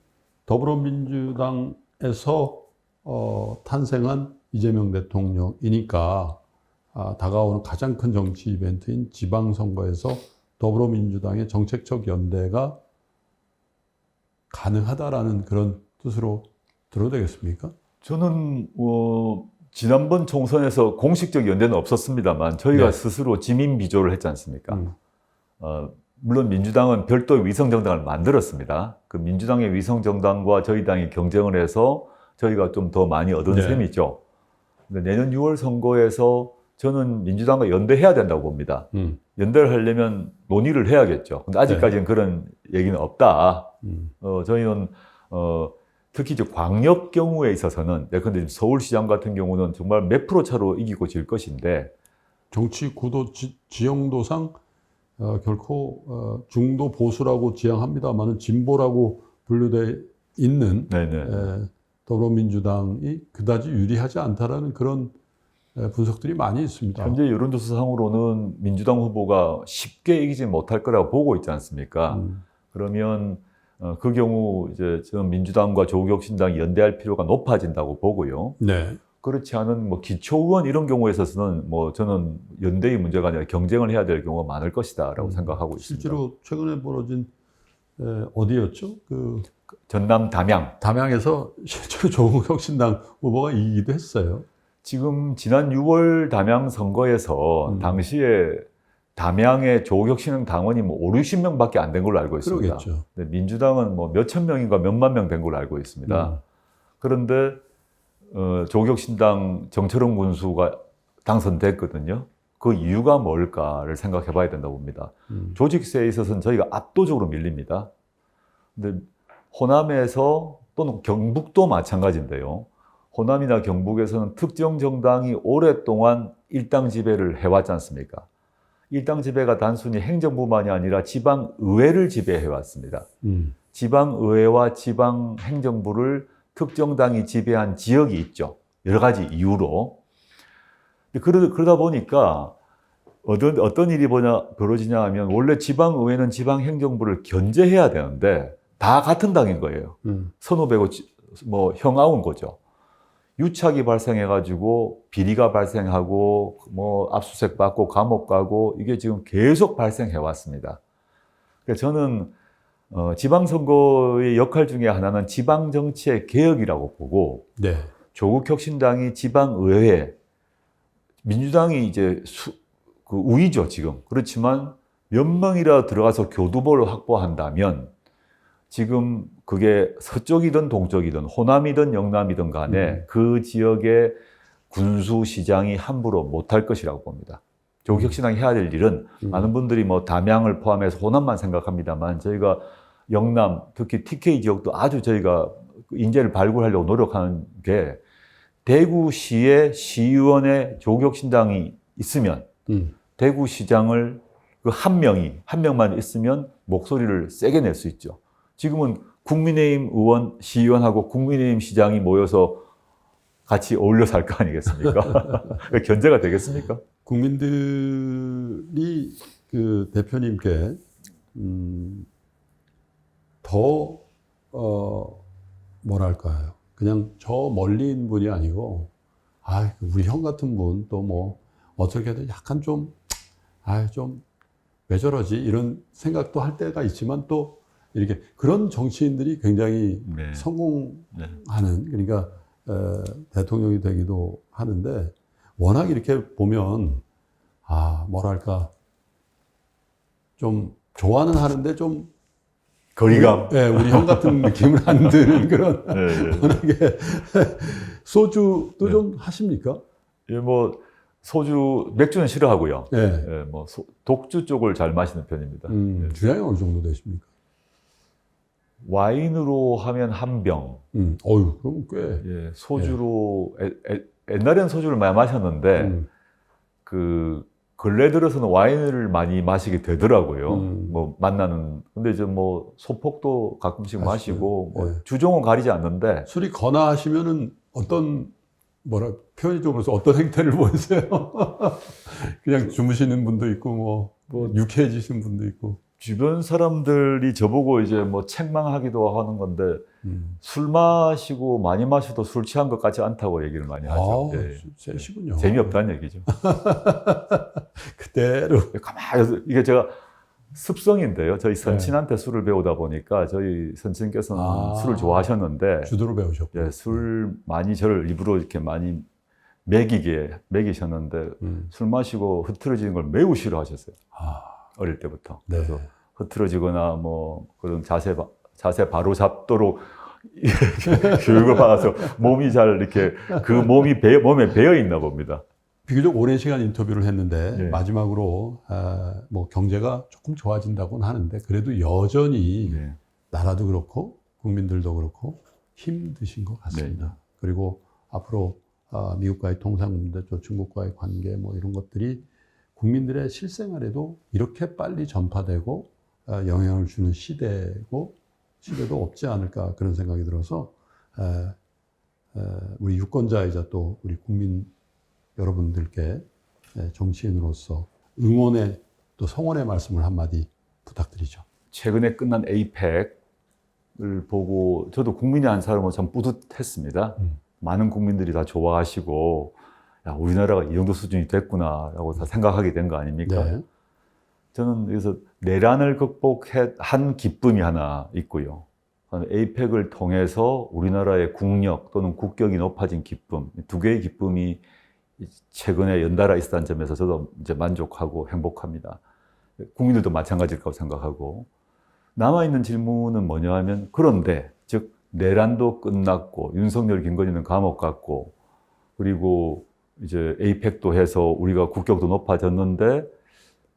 더불어민주당에서 탄생한 이재명 대통령이니까 다가오는 가장 큰 정치 이벤트인 지방선거에서 더불어민주당의 정책적 연대가 가능하다라는 그런 뜻으로 들어도 되겠습니까? 저는 지난번 총선에서 공식적 연대는 없었습니다만 저희가 스스로 지민 비조를 했지 않습니까? 물론 민주당은 별도의 위성정당을 만들었습니다. 그 민주당의 위성정당과 저희 당이 경쟁을 해서 저희가 좀 더 많이 얻은 셈이죠. 근데 내년 6월 선거에서 저는 민주당과 연대해야 된다고 봅니다. 연대를 하려면 논의를 해야겠죠. 근데 아직까지는 그런 얘기는 없다. 저희는 특히 이제 광역 경우에 있어서는 근데 서울시장 같은 경우는 정말 몇 프로 차로 이기고 질 것인데 정치 구도 지형도상 결코 중도 보수라고 지향합니다만은 진보라고 분류돼 있는 더불어민주당이 그다지 유리하지 않다라는 그런 분석들이 많이 있습니다. 현재 여론조사상으로는 민주당 후보가 쉽게 이기지 못할 거라고 보고 있지 않습니까? 그러면 그 경우 이제 저는 민주당과 조국혁신당이 연대할 필요가 높아진다고 보고요. 그렇지 않은 뭐 기초의원 이런 경우에 있어서는 뭐 저는 연대의 문제가 아니라 경쟁을 해야 될 경우가 많을 것이다라고 생각하고 있습니다. 실제로 최근에 벌어진 어디였죠? 그 전남 담양에서 실제로 조국혁신당 후보가 이기기도 했어요. 지금 지난 6월 담양 선거에서 당시에 담양의 조국혁신당 당원이 뭐 5, 60명밖에 안 된 걸로 알고 있습니다. 그러겠죠. 근데 민주당은 뭐 몇천 명인가 몇만 명 된 걸로 알고 있습니다. 그런데 조국혁신당 정철웅 군수가 당선됐거든요. 그 이유가 뭘까를 생각해 봐야 된다고 봅니다. 조직세에 있어서는 저희가 압도적으로 밀립니다. 근데 호남에서 또는 경북도 마찬가지인데요. 호남이나 경북에서는 특정 정당이 오랫동안 일당 지배를 해왔지 않습니까? 일당 지배가 단순히 행정부만이 아니라 지방의회를 지배해왔습니다. 지방의회와 지방행정부를 특정 당이 지배한 지역이 있죠. 여러 가지 이유로. 그러다 보니까 어떤 일이 벌어지냐 하면 원래 지방의회는 지방행정부를 견제해야 되는데 다 같은 당인 거예요. 선후배고 뭐 형아온 거죠. 유착이 발생해가지고 비리가 발생하고 뭐 압수수색 받고 감옥 가고 이게 지금 계속 발생해 왔습니다. 그래서 저는 지방선거의 역할 중에 하나는 지방정치의 개혁이라고 보고 조국혁신당이 지방의회 민주당이 이제 그 우위죠 지금. 그렇지만 몇 명이라 들어가서 교두보를 확보한다면 지금 그게 서쪽이든 동쪽이든 호남이든 영남이든 간에 그 지역의 군수시장이 함부로 못할 것이라고 봅니다. 조국혁신당이 해야 될 일은 많은 분들이 뭐 담양을 포함해서 호남만 생각합니다만 저희가 영남 특히 TK 지역도 아주 저희가 인재를 발굴하려고 노력하는 게 대구시의 시의원에 조국혁신당이 있으면 대구시장을 그 한 명만 있으면 목소리를 세게 낼 수 있죠. 지금은 국민의힘 의원, 시의원하고 국민의힘 시장이 모여서 같이 어울려서 할 거 아니겠습니까? 견제가 되겠습니까? 국민들이 그 대표님께 더 뭐랄까요? 그냥 저 멀리 있는 분이 아니고 우리 형 같은 분 또 뭐 어떻게든 약간 좀 왜 저러지? 이런 생각도 할 때가 있지만 또 이렇게 그런 정치인들이 굉장히 네. 성공하는 그러니까 대통령이 되기도 하는데 워낙 이렇게 보면 뭐랄까 좀 좋아는 하는데 좀 거리감. 우리 형 같은 느낌을 안 드는 그런 네. 워낙에 소주도 네. 좀 하십니까? 예, 뭐 소주, 맥주는 싫어하고요. 네. 예, 뭐 독주 쪽을 잘 마시는 편입니다. 예. 주량이 어느 정도 되십니까? 와인으로 하면 한 병. 그럼 꽤. 예, 소주로 옛날에는 소주를 많이 마셨는데 그 근래 들어서는 와인을 많이 마시게 되더라고요. 뭐 만나는 근데 이제 뭐 소폭도 가끔씩 마시고 뭐 네. 주종은 가리지 않는데 술이 거나하시면은 어떤 편의점으로서 어떤 행태를 보이세요? 그냥 주무시는 분도 있고 뭐 유쾌해지신 분도 있고. 주변 사람들이 저보고 이제 뭐 책망하기도 하는 건데 술 마시고 많이 마셔도 술 취한 것 같지 않다고 얘기를 많이 하죠. 예. 세시군요. 재미없다는 얘기죠. 그대로. 가만히 이게 제가 습성인데요. 저희 선친한테 술을 배우다 보니까 저희 선친께서는 술을 좋아하셨는데 주도로 배우셨고. 예, 술 많이 저를 일부러 이렇게 많이 먹이셨는데 술 마시고 흐트러지는 걸 매우 싫어하셨어요. 어릴 때부터. 네. 그래서 흐트러지거나 뭐 그런 자세 바로 잡도록 교육을 받아서 몸이 잘 이렇게 그 몸에 배어 있나 봅니다. 비교적 오랜 시간 인터뷰를 했는데 네. 마지막으로 뭐 경제가 조금 좋아진다고는 하는데 그래도 여전히 네. 나라도 그렇고 국민들도 그렇고 힘드신 것 같습니다. 네. 그리고 앞으로 미국과의 통상 문제, 또 중국과의 관계 뭐 이런 것들이 국민들의 실생활에도 이렇게 빨리 전파되고 영향을 주는 시대도 없지 않을까 그런 생각이 들어서 우리 유권자이자 또 우리 국민 여러분들께 정치인으로서 응원의 또 성원의 말씀을 한마디 부탁드리죠. 최근에 끝난 에이펙을 보고 저도 국민의 한 사람으로 참 뿌듯했습니다. 많은 국민들이 다 좋아하시고 야, 우리나라가 이 정도 수준이 됐구나라고 다 생각하게 된 거 아닙니까? 네. 저는 여기서 내란을 극복한 기쁨이 하나 있고요. 에이펙을 통해서 우리나라의 국력 또는 국격이 높아진 기쁨, 두 개의 기쁨이 최근에 연달아 있었다는 점에서 저도 이제 만족하고 행복합니다. 국민들도 마찬가지일 거라고 생각하고 남아있는 질문은 뭐냐 하면 그런데 즉 내란도 끝났고 윤석열, 김건희는 감옥 갔고 그리고 이제 에이펙도 해서 우리가 국격도 높아졌는데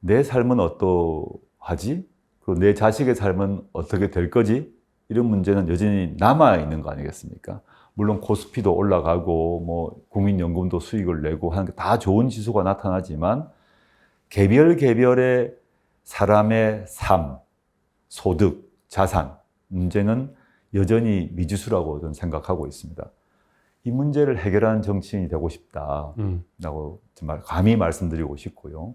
내 삶은 어떠하지? 그리고 내 자식의 삶은 어떻게 될 거지? 이런 문제는 여전히 남아있는 거 아니겠습니까? 물론 코스피도 올라가고 뭐 국민연금도 수익을 내고 하는 게 다 좋은 지수가 나타나지만 개별의 사람의 삶, 소득, 자산 문제는 여전히 미지수라고 저는 생각하고 있습니다. 이 문제를 해결하는 정치인이 되고 싶다라고 정말 감히 말씀드리고 싶고요.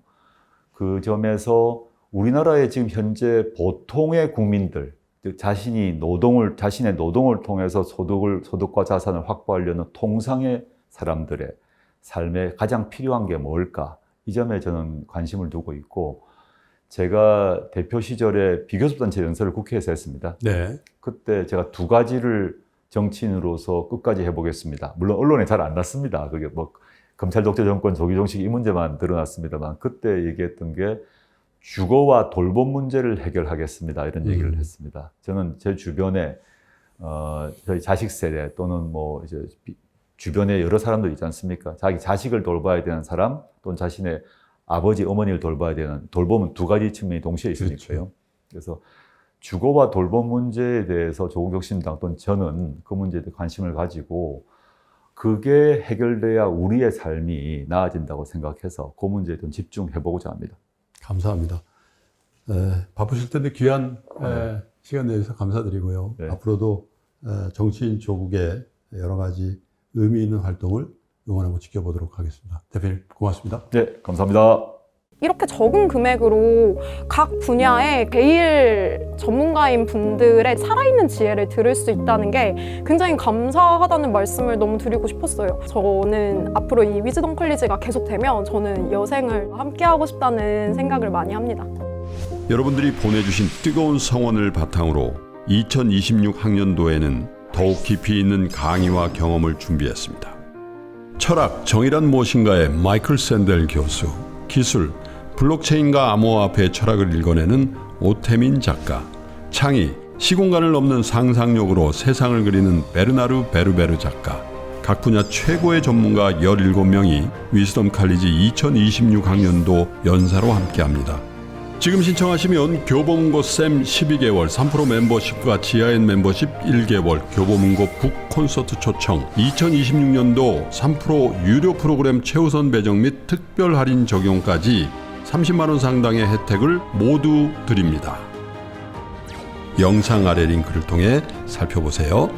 그 점에서 우리나라의 지금 현재 보통의 국민들, 자신의 노동을 통해서 소득과 자산을 확보하려는 통상의 사람들의 삶에 가장 필요한 게 뭘까? 이 점에 저는 관심을 두고 있고, 제가 대표 시절에 비교섭단체 연설을 국회에서 했습니다. 네. 그때 제가 두 가지를 정치인으로서 끝까지 해보겠습니다. 물론 언론에 잘 안 났습니다. 그게 뭐 검찰 독재 정권 조기 종식 이 문제만 드러났습니다.만 그때 얘기했던 게 주거와 돌봄 문제를 해결하겠습니다. 이런 얘기를 했습니다. 저는 제 주변에 저희 자식 세대 또는 뭐 이제 주변에 여러 사람들 있지 않습니까? 자기 자식을 돌봐야 되는 사람 또는 자신의 아버지, 어머니를 돌봐야 되는 돌봄은 두 가지 측면이 동시에 있으니까요. 그렇죠. 그래서 주거와 돌봄 문제에 대해서 조국혁신당 또는 저는 그 문제에 대해 관심을 가지고 그게 해결돼야 우리의 삶이 나아진다고 생각해서 그 문제에 좀 집중해보고자 합니다. 감사합니다. 바쁘실 텐데 귀한 시간 내주셔서 감사드리고요. 네. 앞으로도 정치인 조국의 여러 가지 의미 있는 활동을 응원하고 지켜보도록 하겠습니다. 대표님 고맙습니다. 네, 감사합니다. 이렇게 적은 금액으로 각 분야의 제일 전문가인 분들의 살아있는 지혜를 들을 수 있다는 게 굉장히 감사하다는 말씀을 너무 드리고 싶었어요. 저는 앞으로 이 위즈덤 컬리지가 계속되면 저는 여생을 함께하고 싶다는 생각을 많이 합니다. 여러분들이 보내주신 뜨거운 성원을 바탕으로 2026 학년도에는 더욱 깊이 있는 강의와 경험을 준비했습니다. 철학, 정의란 무엇인가의 마이클 샌델 교수, 기술, 블록체인과 암호화폐의 철학을 읽어내는 오태민 작가, 창의, 시공간을 넘는 상상력으로 세상을 그리는 베르나르 베르베르 작가, 각 분야 최고의 전문가 17명이 위즈덤 칼리지 2026 학년도 연사로 함께합니다. 지금 신청하시면 교보문고 쌤 12개월, 3프로 멤버십과 지하엔 멤버십 1개월, 교보문고 북 콘서트 초청, 2026년도 3프로 유료 프로그램 최우선 배정 및 특별 할인 적용까지 30만 원 상당의 혜택을 모두 드립니다. 영상 아래 링크를 통해 살펴보세요.